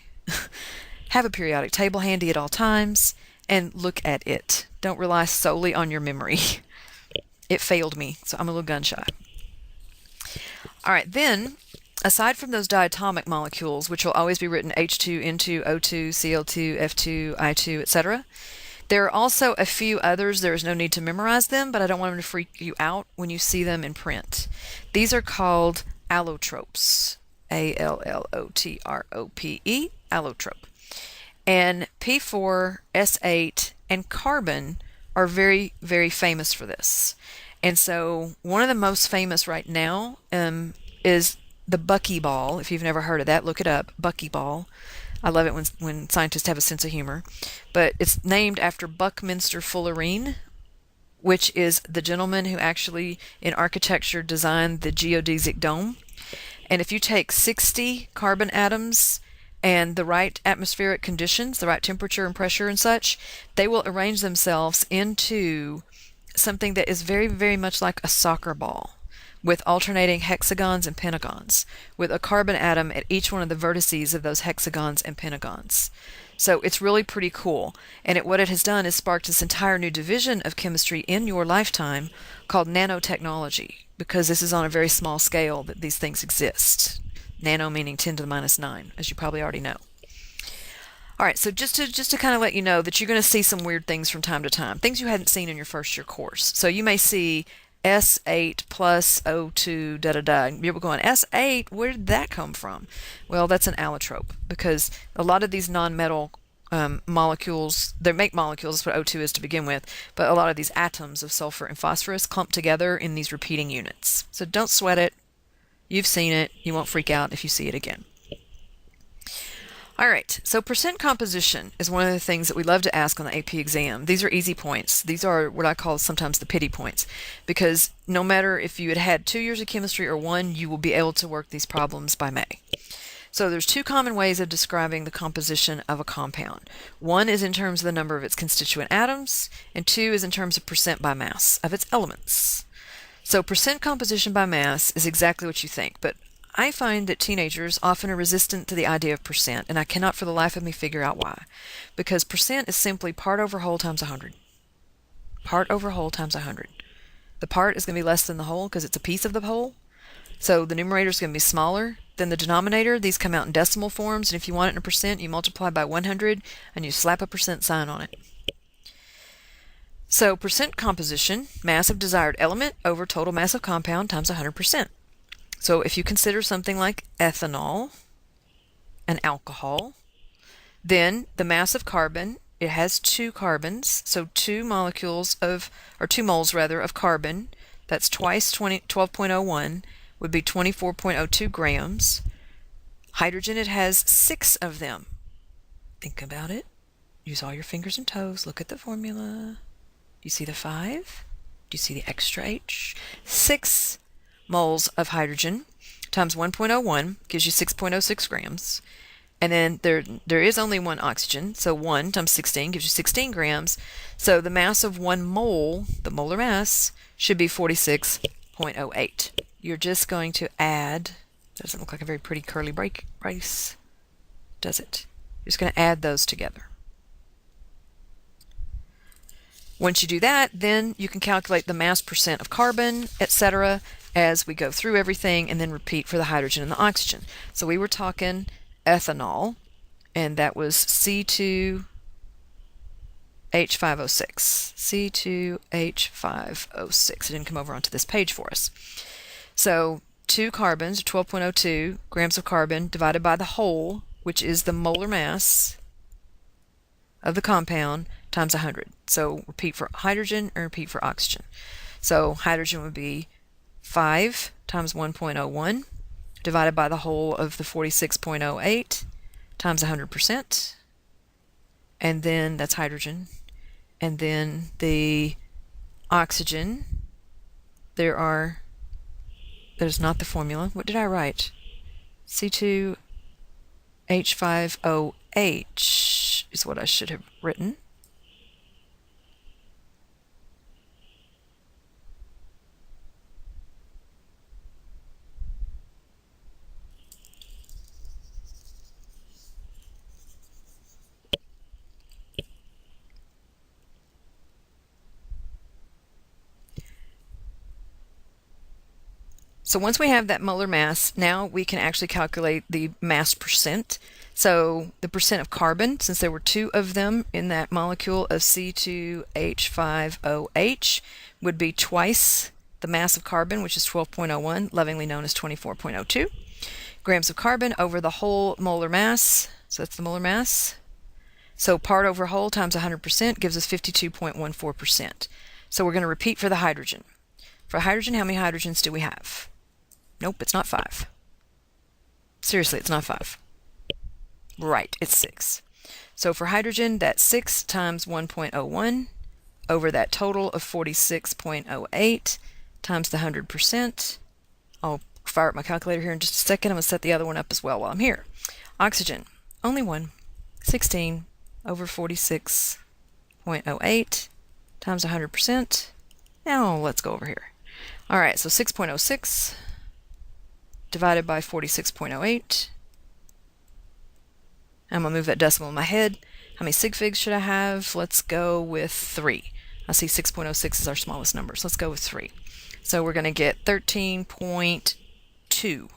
Have a periodic table handy at all times and look at it. Don't rely solely on your memory. It failed me, so I'm a little gun shy. All right, then, aside from those diatomic molecules, which will always be written H2, N2, O2, Cl2, F2, I2, etc., there are also a few others. There is no need to memorize them, but I don't want them to freak you out when you see them in print. These are called allotropes. A-L-L-O-T-R-O-P-E, allotrope. And P4, S8, and carbon are very, very famous for this. And so one of the most famous right now is the buckyball. If you've never heard of that, look it up, buckyball. I love it when scientists have a sense of humor. But it's named after Buckminster Fullerene, which is the gentleman who actually, in architecture, designed the geodesic dome. And if you take 60 carbon atoms and the right atmospheric conditions, the right temperature and pressure and such, they will arrange themselves into something that is very, very much like a soccer ball, with alternating hexagons and pentagons, with a carbon atom at each one of the vertices of those hexagons and pentagons. So it's really pretty cool. And what it has done is sparked this entire new division of chemistry in your lifetime called nanotechnology, because this is on a very small scale that these things exist. Nano meaning 10 to the minus 9, as you probably already know. All right, so just to kind of let you know that you're going to see some weird things from time to time, things you hadn't seen in your first year course. So you may see S8 plus O2, da-da-da. And you're going, S8, where did that come from? Well, that's an allotrope, because a lot of these non-metal molecules, they make molecules, that's what O2 is to begin with, but a lot of these atoms of sulfur and phosphorus clump together in these repeating units. So don't sweat it. You've seen it. You won't freak out if you see it again. All right, so percent composition is one of the things that we love to ask on the AP exam. These are easy points. These are what I call sometimes the pity points, because no matter if you had 2 years of chemistry or 1, you will be able to work these problems by May. So there's 2 common ways of describing the composition of a compound. One is in terms of the number of its constituent atoms, and 2 is in terms of percent by mass of its elements. So percent composition by mass is exactly what you think, but I find that teenagers often are resistant to the idea of percent, and I cannot for the life of me figure out why. Because percent is simply part over whole times 100. Part over whole times 100. The part is going to be less than the whole because it's a piece of the whole. So the numerator is going to be smaller than the denominator. These come out in decimal forms, and if you want it in a percent, you multiply by 100, and you slap a percent sign on it. So percent composition, mass of desired element over total mass of compound times 100%. So if you consider something like ethanol, an alcohol, then the mass of carbon, it has 2 carbons, so 2 moles of carbon, that's twice 12.01, would be 24.02 grams. Hydrogen, it has 6 of them. Think about it. use all your fingers and toes. Look at the formula. Do you see the 5? Do you see the extra H? 6 moles of hydrogen times 1.01 gives you 6.06 grams. And then there is only one oxygen, so 1 times 16 gives you 16 grams. So the mass of 1 mole, the molar mass, should be 46.08. You're just going to add, doesn't look like a very pretty curly brace, does it? You're just going to add those together. Once you do that, then you can calculate the mass percent of carbon, etc., as we go through everything, and then repeat for the hydrogen and the oxygen. So we were talking ethanol, and that was C2H5O6. C2H5O6. It didn't come over onto this page for us. So 2 carbons, 12.02 grams of carbon, divided by the whole, which is the molar mass of the compound, times 100. So repeat for hydrogen and repeat for oxygen. So hydrogen would be 5 times 1.01 divided by the whole of the 46.08 times 100%. And then that's hydrogen. And then the oxygen, there's not the formula. What did I write? C2H5OH is what I should have written. So once we have that molar mass, now we can actually calculate the mass percent. So the percent of carbon, since there were 2 of them in that molecule of C2H5OH, would be twice the mass of carbon, which is 12.01, lovingly known as 24.02 grams of carbon over the whole molar mass. So that's the molar mass. So part over whole times 100% gives us 52.14%. So we're going to repeat for the hydrogen. For hydrogen, how many hydrogens do we have? Nope, it's not 5. Seriously, it's not 5. Right, it's 6. So for hydrogen, that's 6 times 1.01 over that total of 46.08 times the 100%. I'll fire up my calculator here in just a second. I'm going to set the other one up as well while I'm here. Oxygen, only 1. 16 over 46.08 times 100%. Now let's go over here. All right, so 6.06 divided by 46.08. I'm going to move that decimal in my head. How many sig figs should I have? Let's go with 3. I see 6.06 is our smallest number, so let's go with 3. So we're going to get 13.2.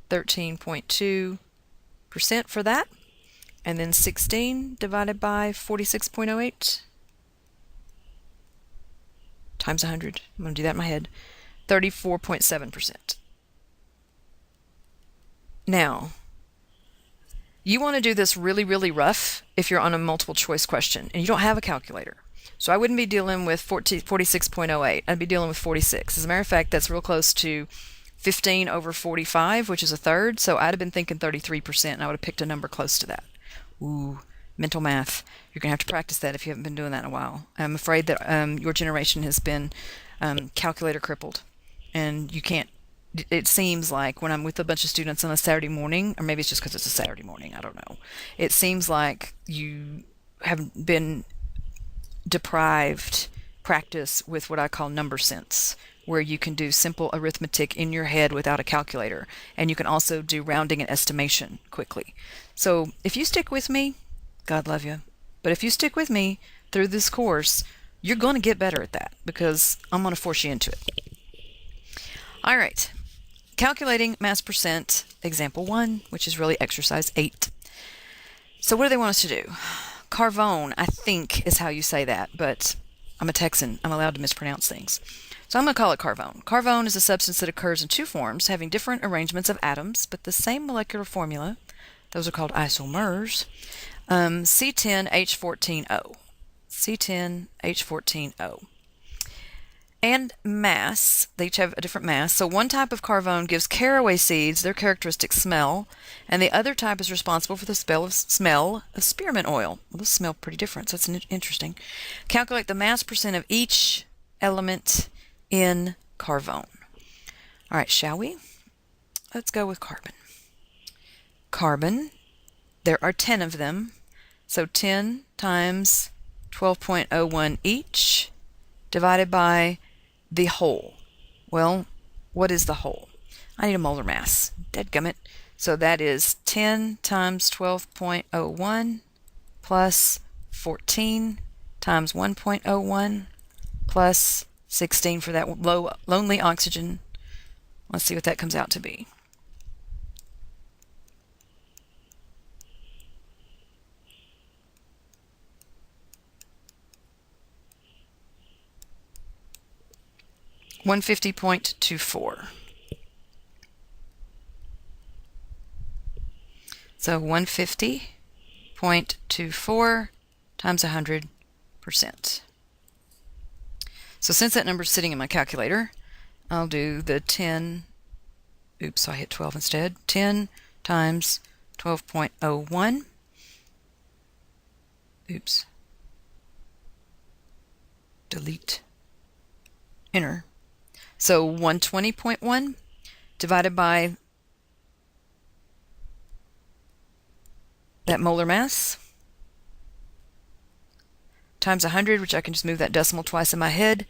13.2% for that. And then 16 divided by 46.08 times 100. I'm going to do that in my head. 34.7%. Now, you want to do this really, really rough if you're on a multiple choice question and you don't have a calculator. So I wouldn't be dealing with 46.08. I'd be dealing with 46. As a matter of fact, that's real close to 15 over 45, which is a third. So I'd have been thinking 33%, and I would have picked a number close to that. Ooh, mental math. You're going to have to practice that if you haven't been doing that in a while. I'm afraid that your generation has been calculator crippled, and you can't. It seems like when I'm with a bunch of students on a Saturday morning, or maybe it's just because it's a Saturday morning, I don't know. It seems like you have been deprived practice with what I call number sense, where you can do simple arithmetic in your head without a calculator, and you can also do rounding and estimation quickly. So if you stick with me, God love you, but if you stick with me through this course, you're going to get better at that because I'm going to force you into it. All right. Calculating mass percent, example 1, which is really exercise 8. So what do they want us to do? Carvone, I think is how you say that, but I'm a Texan. I'm allowed to mispronounce things. So I'm going to call it carvone. Carvone is a substance that occurs in 2 forms, having different arrangements of atoms, but the same molecular formula. Those are called isomers. C10H14O. C10H14O. and mass. They each have a different mass. So one type of carvone gives caraway seeds their characteristic smell, and the other type is responsible for the smell of spearmint oil. Well, those smell pretty different, so it's interesting. Calculate the mass percent of each element in carvone. All right, shall we? Let's go with carbon. Carbon, there are 10 of them, so 10 times 12.01 each divided by the whole. Well, what is the whole? I need a molar mass. Dadgummit. So that is 10 times 12.01 plus 14 times 1.01 plus 16 for that lonely oxygen. Let's see what that comes out to be. .24. So 150.24 times 100%. So since that number is sitting in my calculator, I'll do the 10, oops, so I hit 12 instead. 10 times 12.01, oops, delete, enter. So 120.1 divided by that molar mass times 100, which I can just move that decimal twice in my head,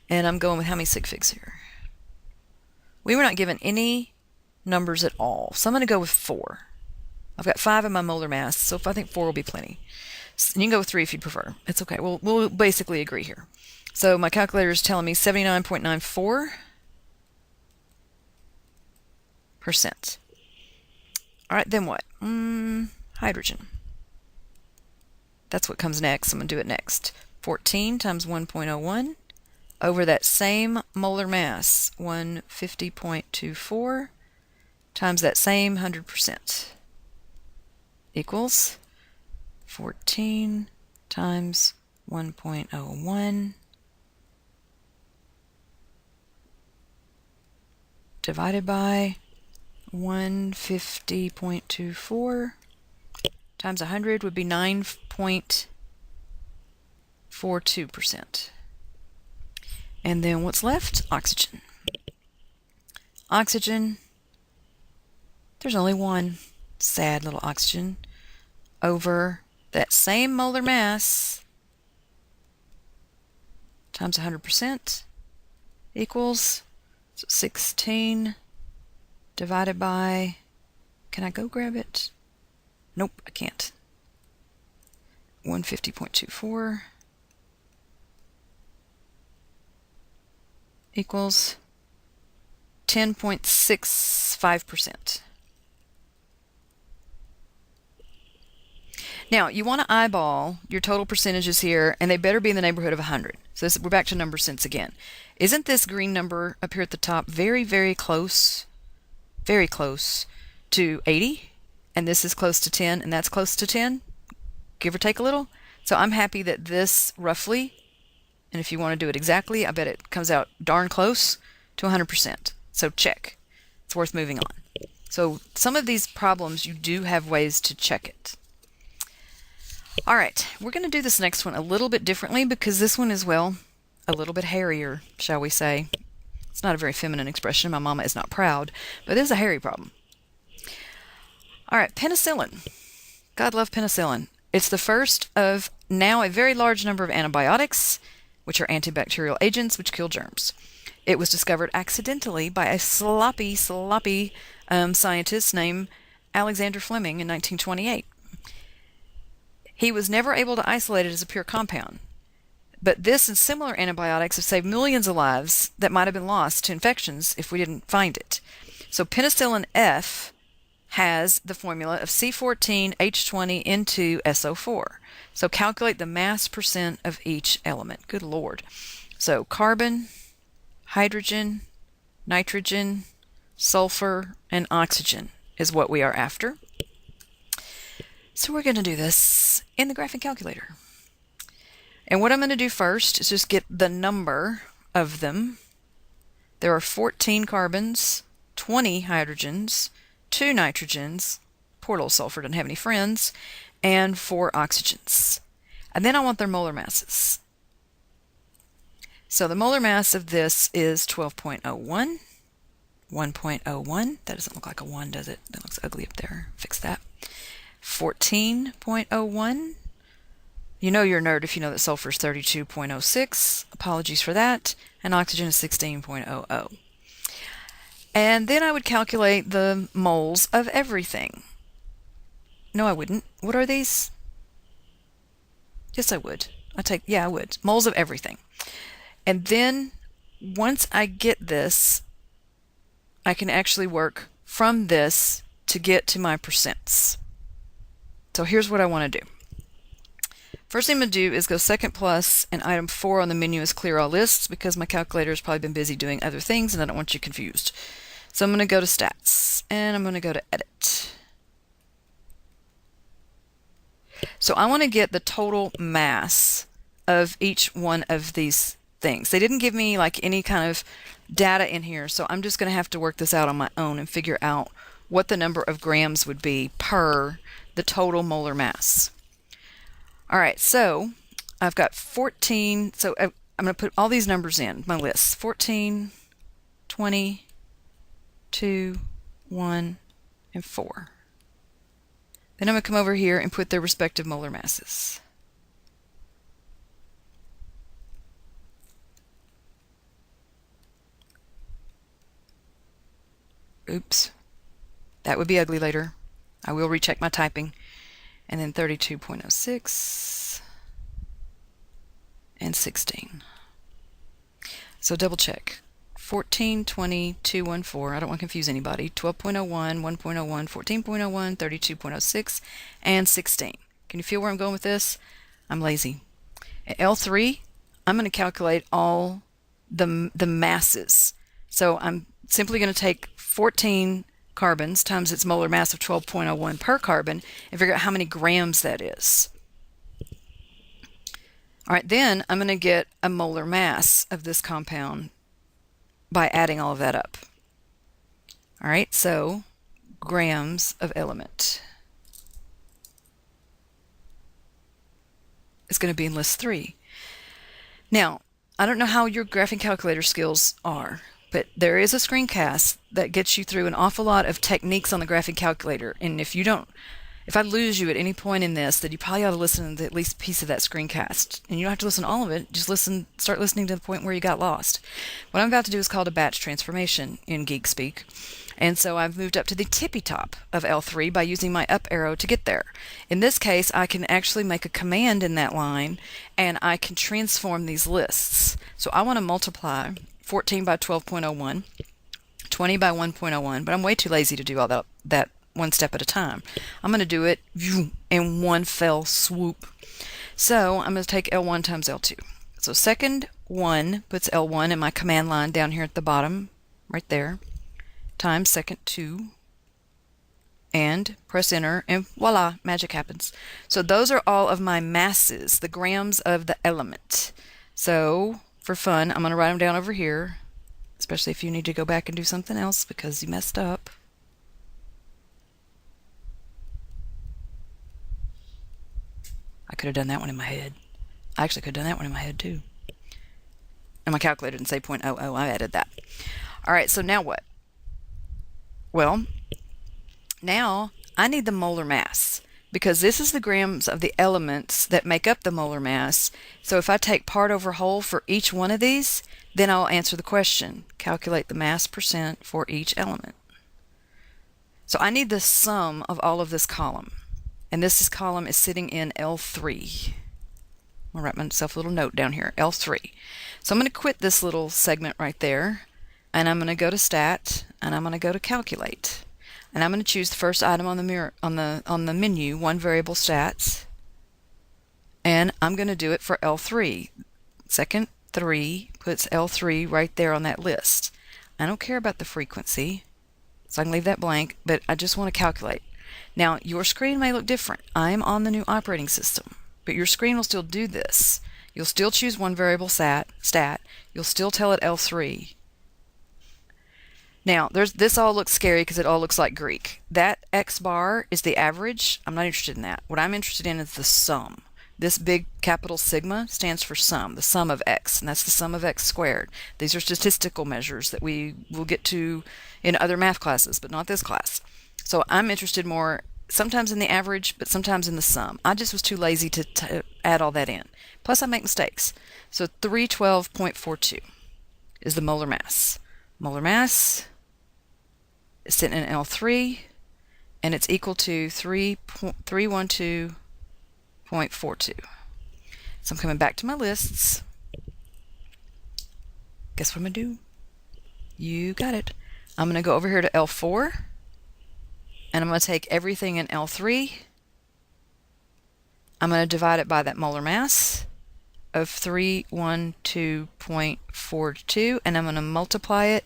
and I'm going with how many sig figs here? We were not given any numbers at all, so I'm going to go with 4. I've got 5 in my molar mass, so I think 4 will be plenty. And you can go with 3 if you'd prefer. It's okay. We'll basically agree here. So my calculator is telling me 79.94%. All right, then what? Hydrogen. That's what comes next. I'm going to do it next. 14 times 1.01 over that same molar mass, 150.24, times that same 100%, equals 14 times 1.01 divided by 150.24 times 100 would be 9.42%. And then what's left? Oxygen. Oxygen, there's only one. Sad little oxygen. Over that same molar mass times 100% equals 16 divided by, can I go grab it? Nope, I can't. 150.24 equals 10.65%. Now, you want to eyeball your total percentages here, and they better be in the neighborhood of 100. So we're back to number sense again. Isn't this green number up here at the top very, very close to 80? And this is close to 10, and that's close to 10, give or take a little. So I'm happy that this roughly, and if you want to do it exactly, I bet it comes out darn close to 100%. So check. It's worth moving on. So some of these problems, you do have ways to check it. All right, we're going to do this next one a little bit differently because this one is, well, a little bit hairier, shall we say. It's not a very feminine expression. My mama is not proud, but it is a hairy problem. All right, penicillin. God love penicillin. It's the first of now a very large number of antibiotics, which are antibacterial agents which kill germs. It was discovered accidentally by a sloppy scientist named Alexander Fleming in 1928. He was never able to isolate it as a pure compound. But this and similar antibiotics have saved millions of lives that might have been lost to infections if we didn't find it. So penicillin F has the formula of C14H20N2SO4. So calculate the mass percent of each element. Good Lord. So carbon, hydrogen, nitrogen, sulfur, and oxygen is what we are after. So we're going to do this in the graphing calculator. And what I'm going to do first is just get the number of them. There are 14 carbons, 20 hydrogens, 2 nitrogens, poor little sulfur doesn't have any friends, and 4 oxygens. And then I want their molar masses. So the molar mass of this is 12.01, 1.01. That doesn't look like a 1, does it? That looks ugly up there. Fix that. 14.01. You know you're a nerd if you know that sulfur is 32.06. Apologies for that. And oxygen is 16.00. And then I would calculate the moles of everything. No, I wouldn't. What are these? Yes, I would. I would. Moles of everything. And then once I get this, I can actually work from this to get to my percents. So here's what I want to do. First thing I'm going to do is go second plus, and item 4 on the menu is clear all lists because my calculator has probably been busy doing other things and I don't want you confused. So I'm going to go to stats and I'm going to go to edit. So I want to get the total mass of each one of these things. They didn't give me like any kind of data in here, so I'm just going to have to work this out on my own and figure out what the number of grams would be per the total molar mass. All right, so I've got 14, so I'm going to put all these numbers in my list. 14, 20, 2, 1, and 4. Then I'm going to come over here and put their respective molar masses. Oops. That would be ugly later. I will recheck my typing. And then 32.06 and 16. So double check. 14, 20, 2, 1, 4. I don't want to confuse anybody. 12.01, 1.01, 14.01, 32.06, and 16. Can you feel where I'm going with this? I'm lazy. At L3, I'm going to calculate all the masses. So I'm simply going to take 14 carbons times its molar mass of 12.01 per carbon and figure out how many grams that is. All right, then I'm going to get a molar mass of this compound by adding all of that up. All right, so grams of element is going to be in list 3. Now, I don't know how your graphing calculator skills are, but there is a screencast that gets you through an awful lot of techniques on the graphing calculator. And if I lose you at any point in this, then you probably ought to listen to at least a piece of that screencast. And you don't have to listen to all of it. Just start listening to the point where you got lost. What I'm about to do is called a batch transformation in geek speak. And so I've moved up to the tippy top of L3 by using my up arrow to get there. In this case, I can actually make a command in that line and I can transform these lists. So I want to multiply 14 by 12.01, 20 by 1.01, but I'm way too lazy to do all that one step at a time. I'm going to do it in one fell swoop. So I'm going to take L1 times L2. So second 1 puts L1 in my command line down here at the bottom, right there, times second 2, and press enter, and voila, magic happens. So those are all of my masses, the grams of the element. So for fun, I'm going to write them down over here, especially if you need to go back and do something else because you messed up. I could have done that one in my head. I actually could have done that one in my head too. And my calculator didn't say 0.00, I added that. All right, so now what? Well, now I need the molar mass, because this is the grams of the elements that make up the molar mass. So if I take part over whole for each one of these, then I'll answer the question. Calculate the mass percent for each element. So I need the sum of all of this column. And this column is sitting in L3. I'll write myself a little note down here, L3. So I'm going to quit this little segment right there, and I'm going to go to Stat, and I'm going to go to Calculate. And I'm going to choose the first item on the menu, one variable stats, and I'm going to do it for L3. Second 3 puts L3 right there on that list. I don't care about the frequency, so I can leave that blank, but I just want to calculate. Now, your screen may look different. I'm on the new operating system, but your screen will still do this. You'll still choose one variable stat. You'll still tell it L3. Now, this all looks scary because it all looks like Greek. That X bar is the average. I'm not interested in that. What I'm interested in is the sum. This big capital sigma stands for sum, the sum of x, and that's the sum of x squared. These are statistical measures that we will get to in other math classes, but not this class. So I'm interested more sometimes in the average, but sometimes in the sum. I just was too lazy to add all that in. Plus, I make mistakes. So 312.42 is the molar mass. Molar mass is sitting in L3, and it's equal to 312.42. So I'm coming back to my lists. Guess what I'm going to do? You got it. I'm going to go over here to L4, and I'm going to take everything in L3. I'm going to divide it by that molar mass of 312.42, and I'm going to multiply it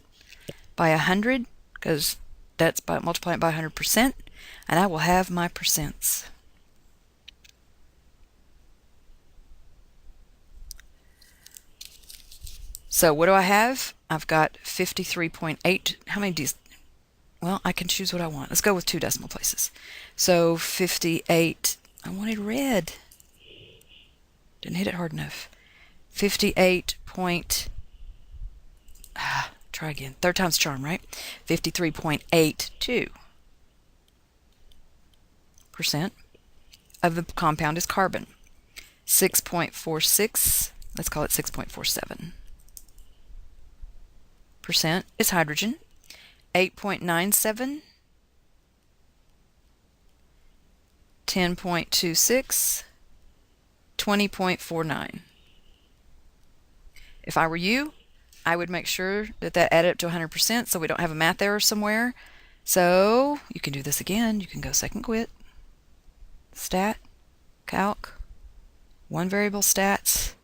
by 100, because that's by multiplying it by 100%, and I will have my percents. So what do I have? I've got 53.8. How many D's? Well, I can choose what I want. Let's go with 2 decimal places. So 58. I wanted red. Didn't hit it hard enough. 58 point. Try again. Third time's charm, right? 53.82% of the compound is carbon. 6.46. Let's call it 6.47% is hydrogen. 8.97, 10.26, 20.49. If I were you, I would make sure that that added up to 100% so we don't have a math error somewhere. So you can do this again. You can go second quit, stat, calc, one variable stats,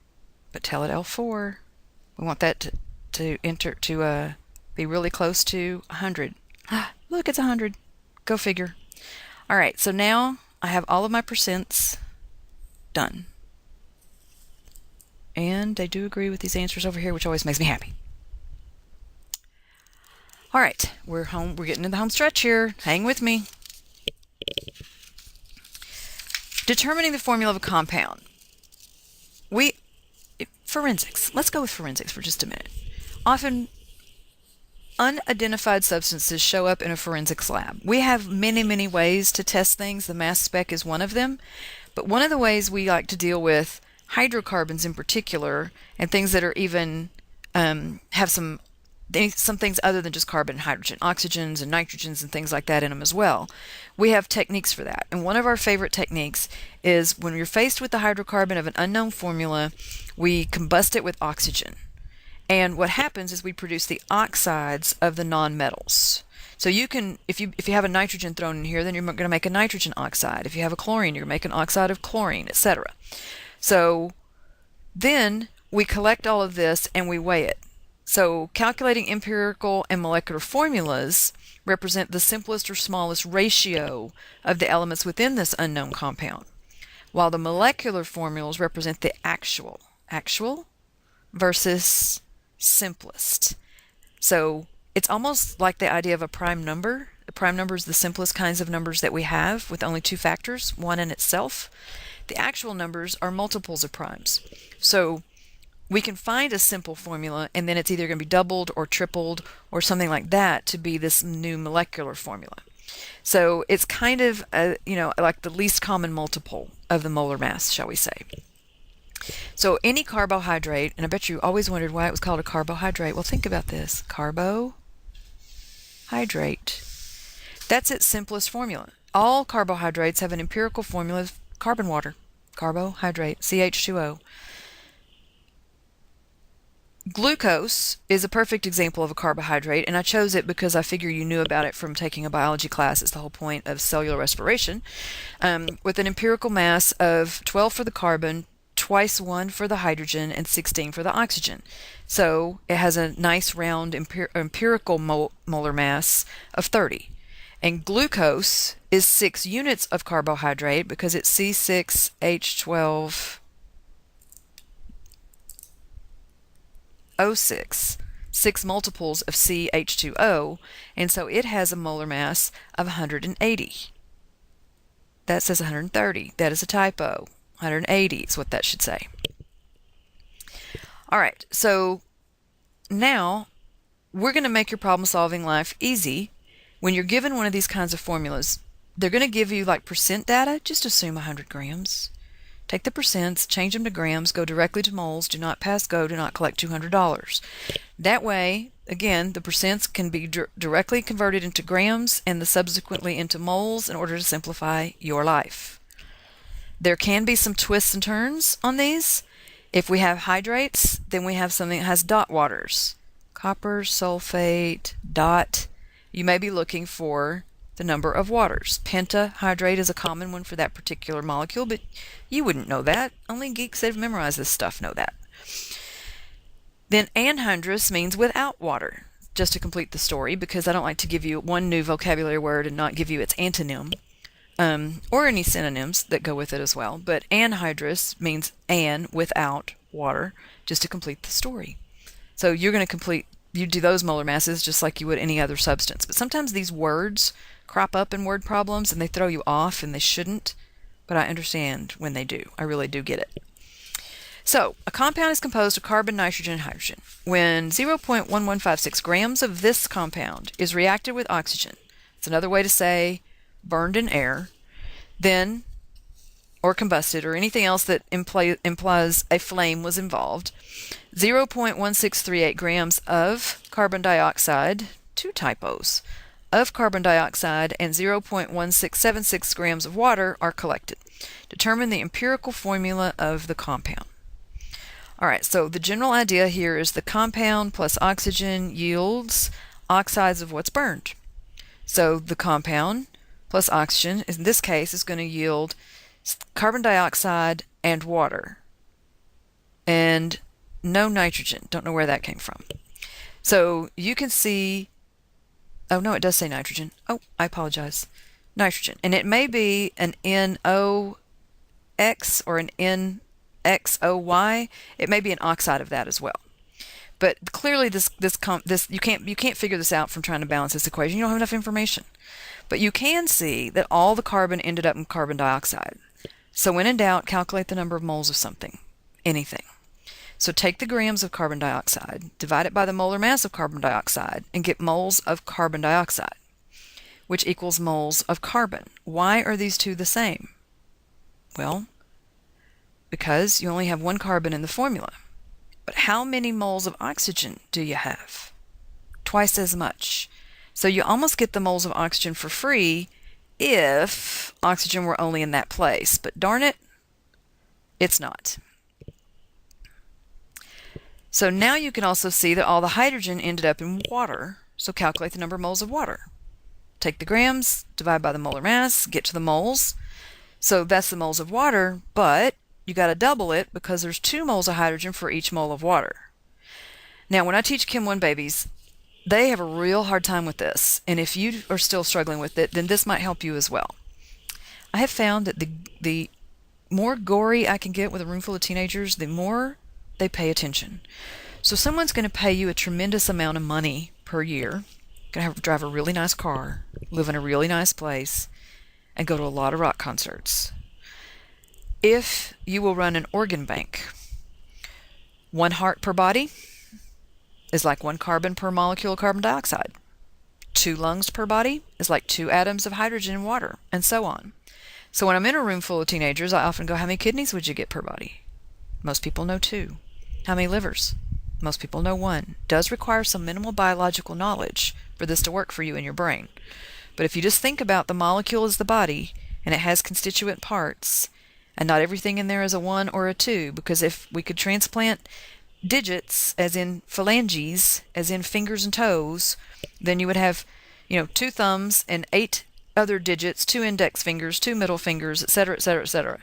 but tell it L4. We want that to be really close to 100. Look, it's 100. Go figure. All right, so now I have all of my percents done. And I do agree with these answers over here, which always makes me happy. All right, we're home. We're getting in the home stretch here. Hang with me. Determining the formula of a compound. Forensics. Let's go with forensics for just a minute. Often, unidentified substances show up in a forensics lab. We have many, many ways to test things. The mass spec is one of them. But one of the ways we like to deal with hydrocarbons in particular, and things that are even have some things other than just carbon and hydrogen, oxygens and nitrogens and things like that in them as well. We have techniques for that. And one of our favorite techniques is when you're faced with the hydrocarbon of an unknown formula, we combust it with oxygen. And what happens is we produce the oxides of the nonmetals. So you can, if you have a nitrogen thrown in here, then you're going to make a nitrogen oxide. If you have a chlorine, you're going to make an oxide of chlorine, etc. So then we collect all of this and we weigh it. So calculating empirical and molecular formulas represent the simplest or smallest ratio of the elements within this unknown compound, while the molecular formulas represent the actual versus simplest. So it's almost like the idea of a prime number. A prime number is the simplest kinds of numbers that we have with only 2 factors, one in itself. The actual numbers are multiples of primes. So we can find a simple formula, and then it's either going to be doubled or tripled or something like that to be this new molecular formula. So it's kind of, like the least common multiple of the molar mass, shall we say. So any carbohydrate, and I bet you always wondered why it was called a carbohydrate. Well, think about this. Carbohydrate. That's its simplest formula. All carbohydrates have an empirical formula of carbon water. Carbohydrate, CH2O. Glucose is a perfect example of a carbohydrate, and I chose it because I figure you knew about it from taking a biology class. It's the whole point of cellular respiration. With an empirical mass of 12 for the carbon, twice 1 for the hydrogen, and 16 for the oxygen. So it has a nice round empirical molar mass of 30. And glucose is 6 units of carbohydrate because it's C6H12 O6, 6 multiples of CH2O, and so it has a molar mass of 180. That says 130. That is a typo. 180 is what that should say. All right, so now we're going to make your problem-solving life easy. When you're given one of these kinds of formulas, they're going to give you like percent data. Just assume 100 grams. Take the percents, change them to grams, go directly to moles, do not pass go, do not collect $200. That way, again, the percents can be directly converted into grams and subsequently into moles in order to simplify your life. There can be some twists and turns on these. If we have hydrates, then we have something that has dot waters. Copper, sulfate, dot. You may be looking for the number of waters. Pentahydrate is a common one for that particular molecule, but you wouldn't know that. Only geeks that have memorized this stuff know that. Then anhydrous means without water, just to complete the story, because I don't like to give you one new vocabulary word and not give you its antonym, or any synonyms that go with it as well. But anhydrous means an, without water, just to complete the story. So you're going to you do those molar masses just like you would any other substance. But sometimes these words crop up in word problems and they throw you off, and they shouldn't, but I understand when they do. I really do get it. So a compound is composed of carbon, nitrogen, and hydrogen. When 0.1156 grams of this compound is reacted with oxygen, it's another way to say burned in air, then, or combusted, or anything else that implies a flame was involved, 0.1638 grams of carbon dioxide, 2 typos, of carbon dioxide and 0.1676 grams of water are collected. Determine the empirical formula of the compound. All right, so the general idea here is the compound plus oxygen yields oxides of what's burned. So the compound plus oxygen, in this case, is going to yield carbon dioxide and water. And no nitrogen. Don't know where that came from. So you can see, oh no, it does say nitrogen. Oh, I apologize. Nitrogen. And it may be an NOx or an NXOY. It may be an oxide of that as well. But clearly this you can't figure this out from trying to balance this equation. You don't have enough information. But you can see that all the carbon ended up in carbon dioxide. So when in doubt, calculate the number of moles of something, anything. So take the grams of carbon dioxide, divide it by the molar mass of carbon dioxide, and get moles of carbon dioxide, which equals moles of carbon. Why are these two the same? Well, because you only have one carbon in the formula. But how many moles of oxygen do you have? Twice as much. So you almost get the moles of oxygen for free if oxygen were only in that place. But darn it, it's not. So now you can also see that all the hydrogen ended up in water. So calculate the number of moles of water. Take the grams, divide by the molar mass, get to the moles. So that's the moles of water, but you got to double it because there's 2 moles of hydrogen for each mole of water. Now, when I teach Chem 1 babies, they have a real hard time with this. And if you are still struggling with it, then this might help you as well. I have found that the more gory I can get with a room full of teenagers, the more they pay attention. So someone's going to pay you a tremendous amount of money per year, going to drive a really nice car, live in a really nice place, and go to a lot of rock concerts. If you will run an organ bank, 1 heart per body is like 1 carbon per molecule of carbon dioxide. 2 lungs per body is like 2 atoms of hydrogen in water, and so on. So when I'm in a room full of teenagers, I often go, how many kidneys would you get per body? Most people know 2. How many livers? Most people know 1. Does require some minimal biological knowledge for this to work for you in your brain. But if you just think about the molecule as the body, and it has constituent parts, and not everything in there is a 1 or a 2, because if we could transplant digits, as in phalanges, as in fingers and toes, then you would have, 2 thumbs and 8 other digits, 2 index fingers, 2 middle fingers, etc., etc., etc.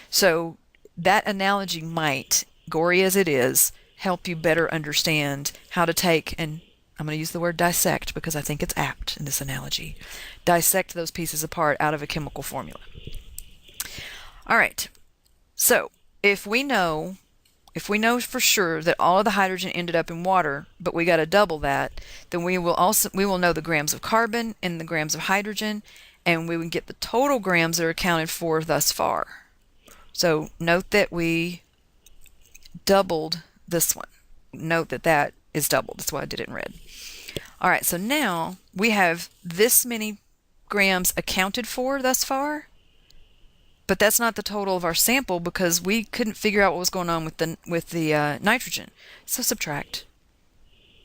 So that analogy might, gory as it is, help you better understand how to take, and I'm going to use the word dissect because I think it's apt in this analogy, dissect those pieces apart out of a chemical formula. All right, so if we know if we know for sure that all of the hydrogen ended up in water, but we got to double that, then we will know the grams of carbon and the grams of hydrogen, and we would get the total grams that are accounted for thus far. So note that we doubled this one. Note that that is doubled. That's why I did it in red. All right, so now we have this many grams accounted for thus far, but that's not the total of our sample because we couldn't figure out what was going on with the nitrogen. So subtract.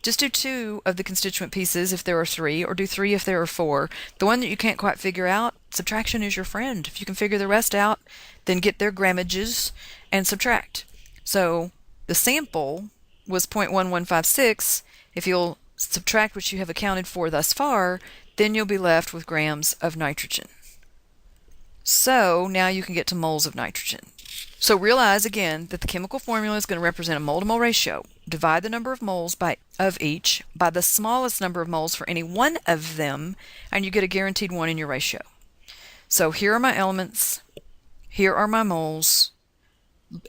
Just do 2 of the constituent pieces if there are 3, or do 3 if there are 4. The one that you can't quite figure out, subtraction is your friend. If you can figure the rest out, then get their grammages and subtract. So the sample was 0.1156. If you'll subtract what you have accounted for thus far, then you'll be left with grams of nitrogen. So now you can get to moles of nitrogen. So realize again that the chemical formula is going to represent a mole-to-mole ratio. Divide the number of moles of each by the smallest number of moles for any one of them, and you get a guaranteed 1 in your ratio. So here are my elements. Here are my moles.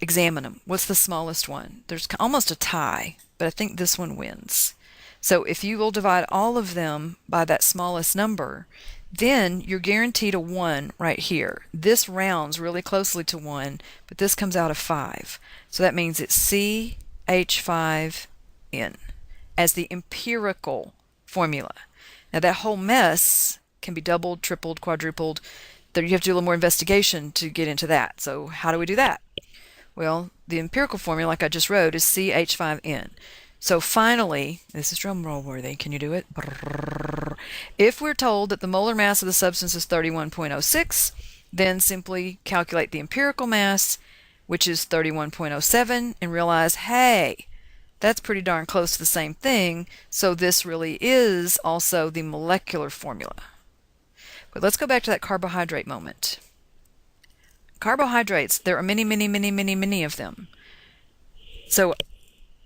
Examine them. What's the smallest one? There's almost a tie, but I think this one wins. So if you will divide all of them by that smallest number, then you're guaranteed a 1 right here. This rounds really closely to 1, but this comes out of 5. So that means it's CH5N as the empirical formula. Now that whole mess can be doubled, tripled, quadrupled. There you have to do a little more investigation to get into that. So how do we do that? Well, the empirical formula, like I just wrote, is CH5N. So finally, this is drum roll worthy. Can you do it? If we're told that the molar mass of the substance is 31.06, then simply calculate the empirical mass, which is 31.07, and realize, hey, that's pretty darn close to the same thing, so this really is also the molecular formula. But let's go back to that carbohydrate moment. Carbohydrates, there are many, many, many, many, many of them. So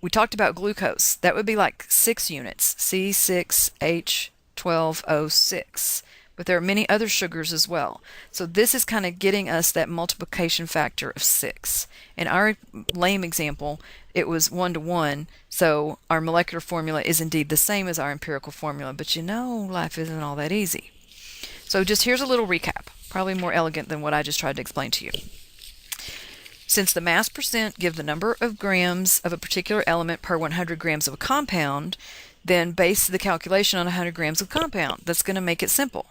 we talked about glucose. That would be like 6 units, C6H12O6. But there are many other sugars as well. So this is kind of getting us that multiplication factor of 6. In our lame example, it was 1 to 1. So our molecular formula is indeed the same as our empirical formula. But you know, life isn't all that easy. So just here's a little recap, probably more elegant than what I just tried to explain to you. Since the mass percent give the number of grams of a particular element per 100 grams of a compound, then base the calculation on 100 grams of compound. That's going to make it simple.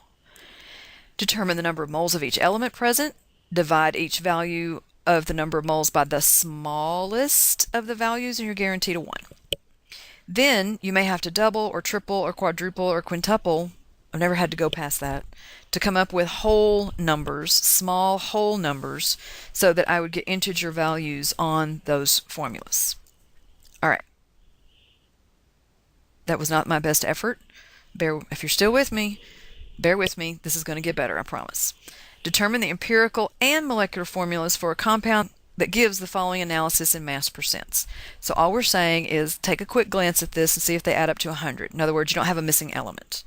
Determine the number of moles of each element present. Divide each value of the number of moles by the smallest of the values, and you're guaranteed a 1. Then you may have to double or triple or quadruple or quintuple. I've never had to go past that, to come up with whole numbers, small whole numbers, so that I would get integer values on those formulas. All right. That was not my best effort. If you're still with me, bear with me. This is going to get better, I promise. Determine the empirical and molecular formulas for a compound that gives the following analysis in mass percents. So all we're saying is take a quick glance at this and see if they add up to 100. In other words, you don't have a missing element.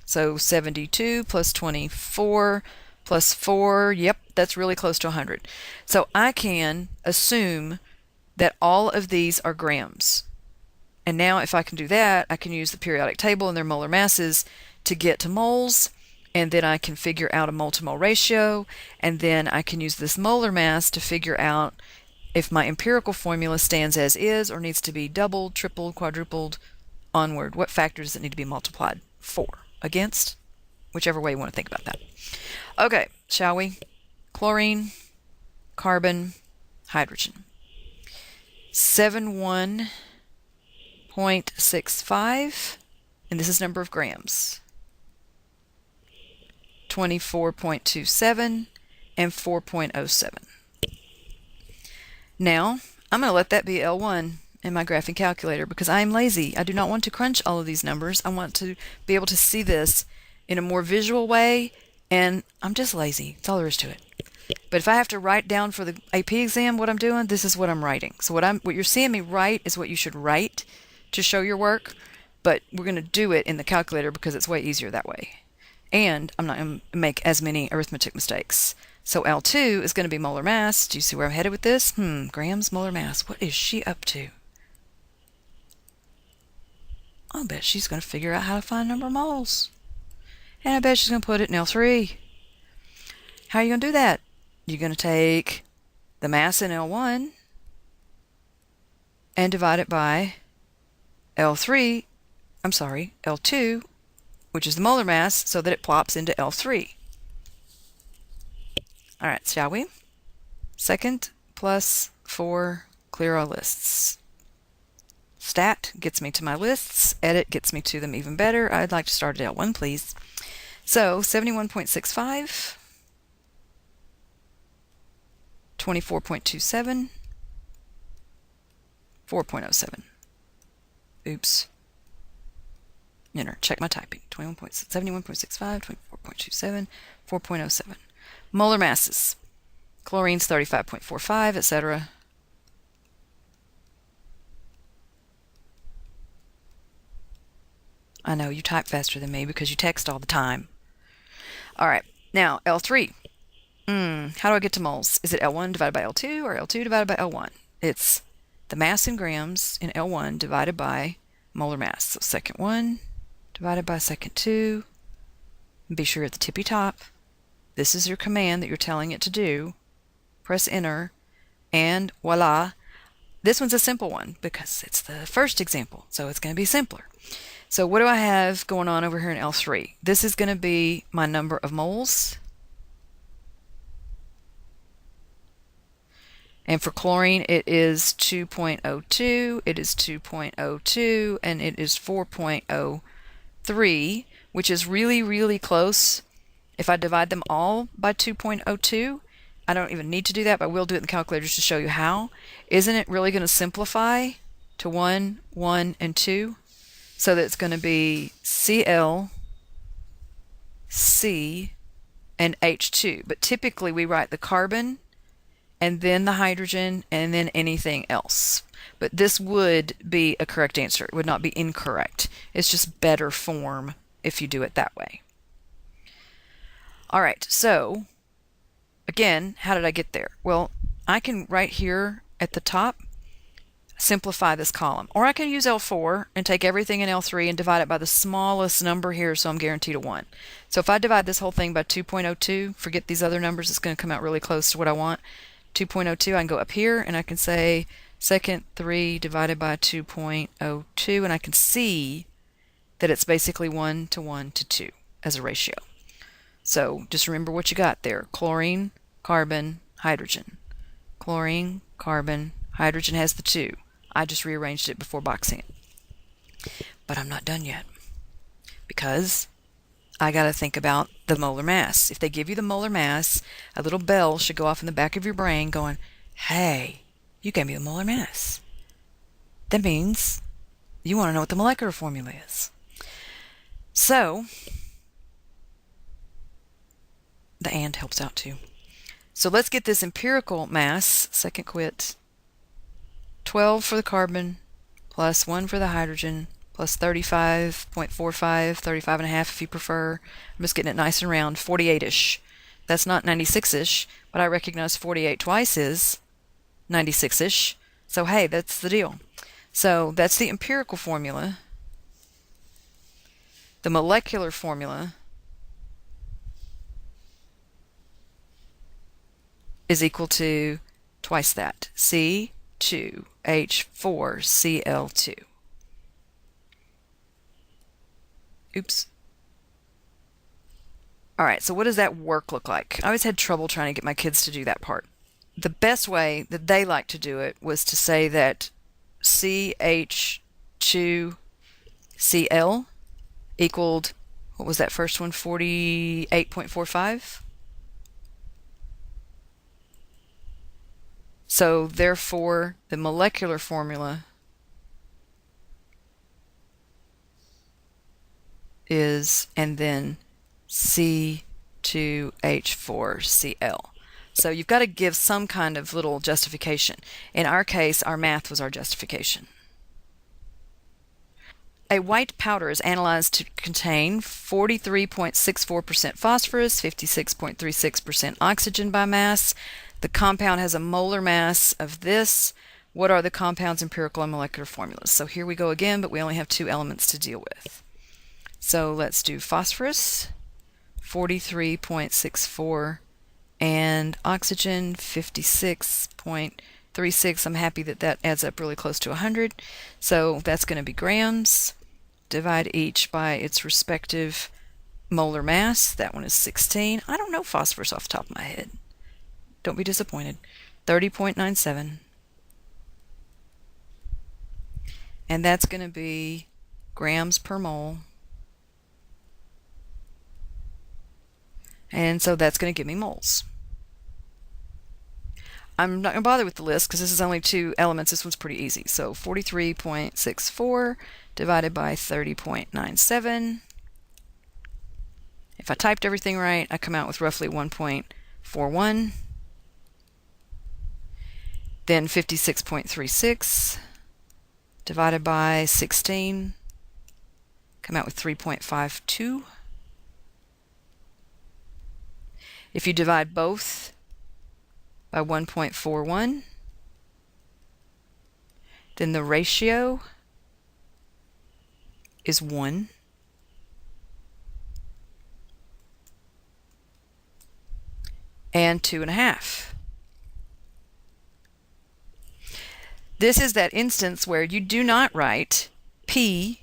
So 72 plus 24 plus 4, yep, that's really close to 100. So I can assume that all of these are grams. And now if I can do that, I can use the periodic table and their molar masses to get to moles, and then I can figure out a mole-to-mole ratio, and then I can use this molar mass to figure out if my empirical formula stands as is or needs to be doubled, tripled, quadrupled, onward. What factor does it need to be multiplied for? Against? Whichever way you want to think about that. Okay, shall we? Chlorine, carbon, hydrogen. 71.65, and this is number of grams. 24.27 and 4.07. Now, I'm going to let that be L1 in my graphing calculator because I am lazy. I do not want to crunch all of these numbers. I want to be able to see this in a more visual way, and I'm just lazy. That's all there is to it. But if I have to write down for the AP exam what I'm doing, this is what I'm writing. So what you're seeing me write is what you should write to show your work, but we're going to do it in the calculator because it's way easier that way. And I'm not going to make as many arithmetic mistakes. So L2 is going to be molar mass. Do you see where I'm headed with this? Grams molar mass. What is she up to? I'll bet she's going to figure out how to find number of moles. And I bet she's going to put it in L3. How are you going to do that? You're going to take the mass in L1 and divide it by L2, which is the molar mass, so that it plops into L3. All right, shall we? Second plus 4, clear all lists. Stat gets me to my lists. Edit gets me to them even better. I'd like to start at L1, please. So 71.65, 24.27, 4.07. Oops. Enter. Check my typing. 71.65, 24.27, 4.07. Molar masses. Chlorine's 35.45, etc. I know you type faster than me because you text all the time. All right, now L3. How do I get to moles? Is it L1 divided by L2 or L2 divided by L1? It's the mass in grams in L1 divided by molar mass. So second 1 divided by second 2. And be sure at the tippy top, this is your command that you're telling it to do. Press enter, and voila. This one's a simple one because it's the first example, so it's going to be simpler. So what do I have going on over here in L3? This is going to be my number of moles. And for chlorine, it is 2.02, it is 2.02, and it is 4.03, which is really, really close. If I divide them all by 2.02, I don't even need to do that, but I will do it in the calculator just to show you how. Isn't it really going to simplify to 1, 1, and 2? So that it's going to be Cl, C, and H2. But typically we write the carbon, and then the hydrogen, and then anything else. But this would be a correct answer. It would not be incorrect. It's just better form if you do it that way. All right, so again, how did I get there? Well, I can right here at the top simplify this column. Or I can use L4 and take everything in L3 and divide it by the smallest number here, so I'm guaranteed a 1. So if I divide this whole thing by 2.02, forget these other numbers, it's going to come out really close to what I want. 2.02, I can go up here and I can say second 3 divided by 2.02, and I can see that it's basically 1 to 1 to 2 as a ratio. So just remember what you got there. Chlorine, carbon, hydrogen. Chlorine, carbon, hydrogen has the 2. I just rearranged it before boxing it. But I'm not done yet, because I got to think about the molar mass. If they give you the molar mass, a little bell should go off in the back of your brain going, hey, you gave me the molar mass. That means you want to know what the molecular formula is. So, the and helps out too. So let's get this empirical mass, second quit, 12 for the carbon, plus 1 for the hydrogen, plus 35.45, 35 and a half if you prefer. I'm just getting it nice and round, 48-ish. That's not 96-ish, but I recognize 48 twice is 96-ish. So hey, that's the deal. So that's the empirical formula. The molecular formula is equal to twice that, C2H4Cl2. Oops. All right, so what does that work look like? I always had trouble trying to get my kids to do that part. The best way that they like to do it was to say that CH2Cl equaled, what was that first one, 48.45? So therefore, the molecular formula is, and then C2H4Cl. So you've got to give some kind of little justification. In our case, our math was our justification. A white powder is analyzed to contain 43.64% phosphorus, 56.36% oxygen by mass. The compound has a molar mass of this. What are the compound's empirical and molecular formulas? So here we go again, but we only have two elements to deal with. So let's do phosphorus, 43.64, and oxygen, 56.36. I'm happy that that adds up really close to 100. So that's going to be grams. Divide each by its respective molar mass. That one is 16. I don't know phosphorus off the top of my head. Don't be disappointed. 30.97. And that's going to be grams per mole. And so that's going to give me moles. I'm not going to bother with the list because this is only two elements. This one's pretty easy. So 43.64 divided by 30.97. If I typed everything right, I come out with roughly 1.41. Then 56.36 divided by 16, come out with 3.52. If you divide both by 1.41, then the ratio is 1. And 2.5. This is that instance where you do not write P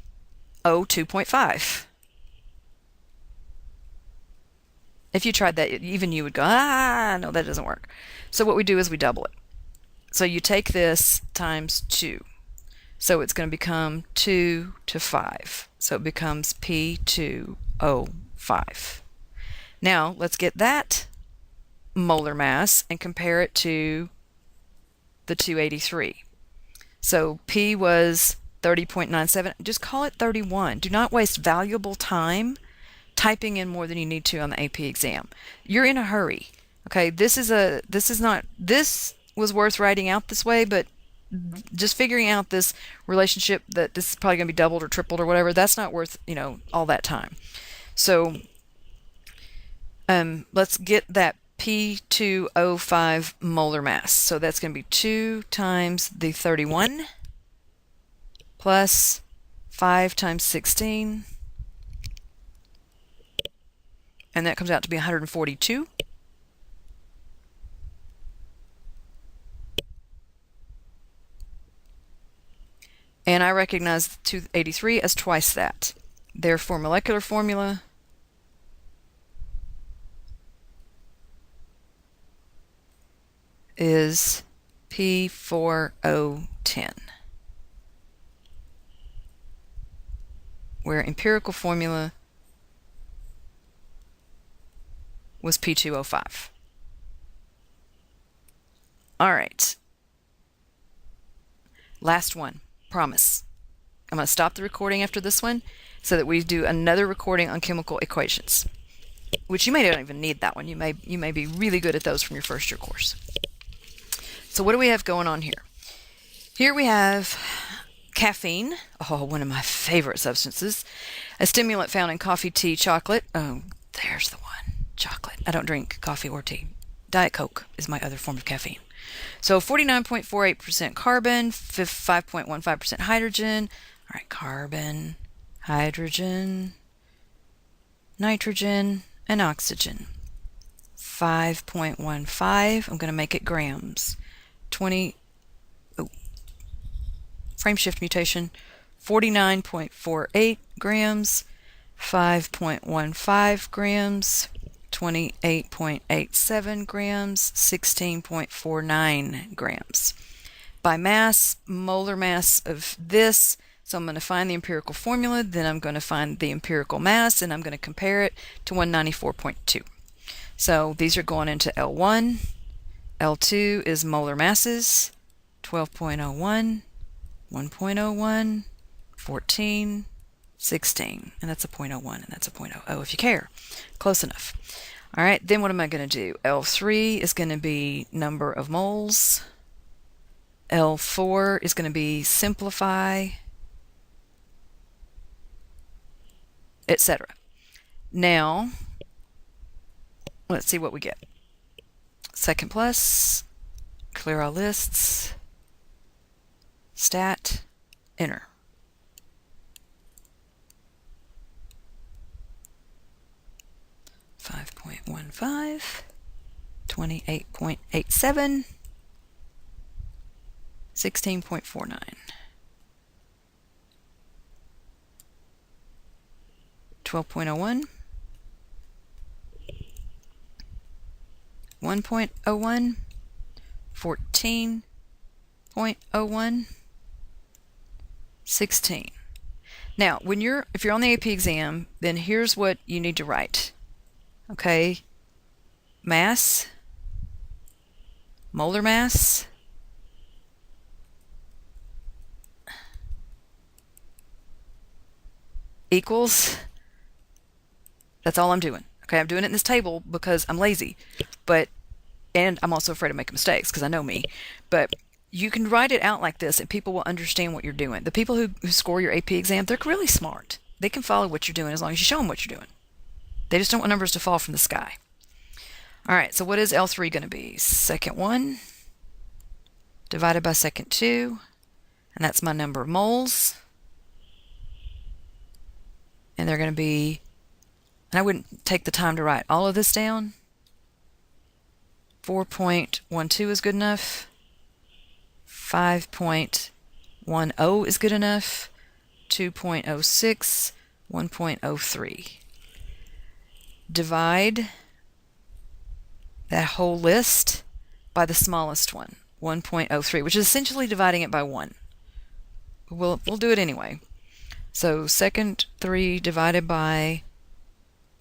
O 2.5. If you tried that, even you would go, no, that doesn't work. So what we do is we double it. So you take this times 2. So it's going to become 2 to 5. So it becomes P2O5. Now let's get that molar mass and compare it to the 283. So P was 30.97. Just call it 31. Do not waste valuable time typing in more than you need to on the AP exam. You're in a hurry. Okay, this was worth writing out this way, but just figuring out this relationship that this is probably going to be doubled or tripled or whatever, that's not worth, all that time. So let's get that P2O5 molar mass. So that's going to be 2 times the 31 plus 5 times 16. And that comes out to be 142. And I recognize 283 as twice that. Therefore, molecular formula is P4O10, where empirical formula was P2O5. All right. Last one. Promise. I'm going to stop the recording after this one so that we do another recording on chemical equations, which you may not even need that one. You may be really good at those from your first year course. So what do we have going on here? Here we have caffeine, one of my favorite substances, a stimulant found in coffee, tea, chocolate. Oh, there's the one. Chocolate. I don't drink coffee or tea. Diet Coke is my other form of caffeine. So 49.48% carbon, 5.15% hydrogen. All right, carbon, hydrogen, nitrogen, and oxygen. 5.15. I'm going to make it grams. Frame shift mutation. 49.48 grams, 5.15 grams. 28.87 grams, 16.49 grams. By mass, molar mass of this, so I'm going to find the empirical formula, then I'm going to find the empirical mass, and I'm going to compare it to 194.2. So these are going into L1. L2 is molar masses, 12.01, 1.01, 14, 16, and that's a 0.01, and that's a 0.00 if you care. Close enough. All right, then what am I going to do? L3 is going to be number of moles. L4 is going to be simplify. etc. Now, let's see what we get. Second plus, clear all lists, stat, enter. .15, 28.87, 16.49, 12.01, 1.01, 14.01, 16. Now, if you're on the AP exam, then here's what you need to write. Okay, mass, molar mass, equals, that's all I'm doing. Okay, I'm doing it in this table because I'm lazy, and I'm also afraid of making mistakes because I know me, but you can write it out like this and people will understand what you're doing. The people who score your AP exam, they're really smart. They can follow what you're doing as long as you show them what you're doing. They just don't want numbers to fall from the sky. All right, so what is L3 going to be? Second 1 divided by second 2, and that's my number of moles. And they're going to be, and I wouldn't take the time to write all of this down. 4.12 is good enough. 5.10 is good enough. 2.06, 1.03. Divide that whole list by the smallest one, 1.03, which is essentially dividing it by 1. We'll do it anyway. So second 3 divided by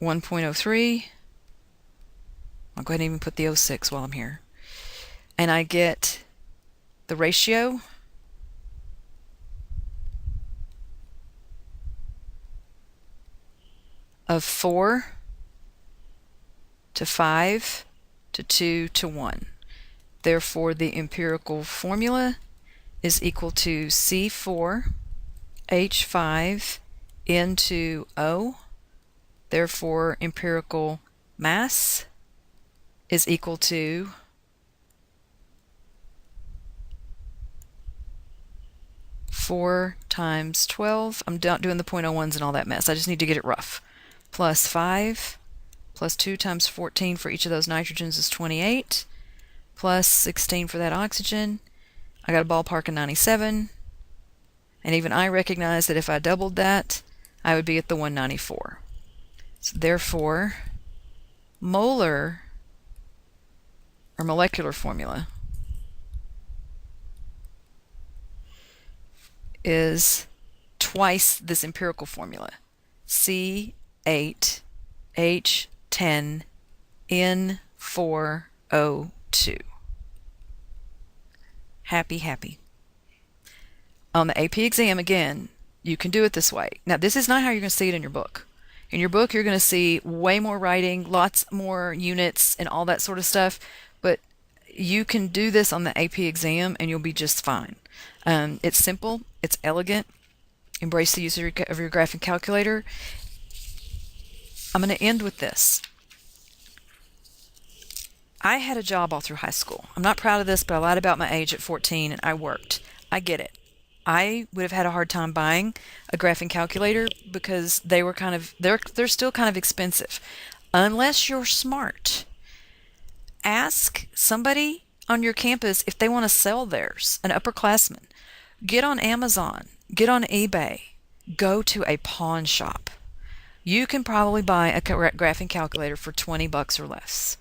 1.03. I'll go ahead and even put the 06 while I'm here. And I get the ratio of 4 to 5 to 2 to 1. Therefore, the empirical formula is equal to C4H5N2O. Therefore, empirical mass is equal to 4 times 12. I'm not doing the .01s and all that mess. I just need to get it rough. Plus 5 plus 2 times 14 for each of those nitrogens is 28. Plus 16 for that oxygen. I got a ballpark of 97. And even I recognize that if I doubled that, I would be at the 194. So therefore, molar or molecular formula is twice this empirical formula. C8H10N4O2. Happy. On the AP exam, again, you can do it this way. Now, this is not how you're going to see it in your book. In your book, you're going to see way more writing, lots more units, and all that sort of stuff. But you can do this on the AP exam, and you'll be just fine. It's simple. It's elegant. Embrace the use of your graphing calculator. I'm going to end with this. I had a job all through high school. I'm not proud of this, but I lied about my age at 14, and I worked. I get it. I would have had a hard time buying a graphing calculator because they were they're still kind of expensive. Unless you're smart. Ask somebody on your campus if they want to sell theirs, an upperclassman. Get on Amazon, get on eBay, go to a pawn shop. You can probably buy a graphing calculator for $20 or less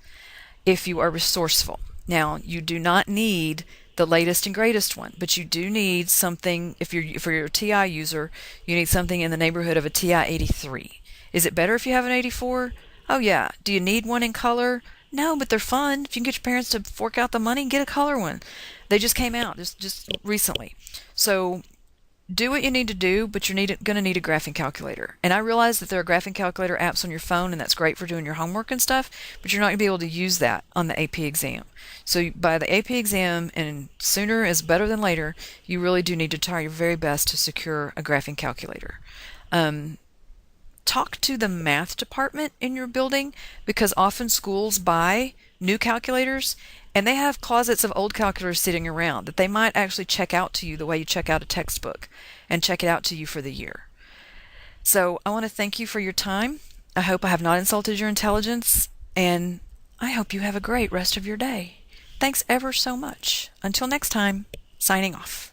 if you are resourceful. Now, you do not need the latest and greatest one, but you do need something. If you're a TI user, you need something in the neighborhood of a TI 83. Is it better if you have an 84? Oh yeah. Do you need one in color? No, but they're fun. If you can get your parents to fork out the money, get a color one. They just came out just recently. So do what you need to do, but you're going to need a graphing calculator. And I realize that there are graphing calculator apps on your phone, and that's great for doing your homework and stuff, but you're not going to be able to use that on the AP exam. So by the AP exam, and sooner is better than later, you really do need to try your very best to secure a graphing calculator. talk to the math department in your building, because often schools buy new calculators and they have closets of old calculators sitting around that they might actually check out to you the way you check out a textbook and check it out to you for the year. So I want to thank you for your time. I hope I have not insulted your intelligence, and I hope you have a great rest of your day. Thanks ever so much. Until next time, signing off.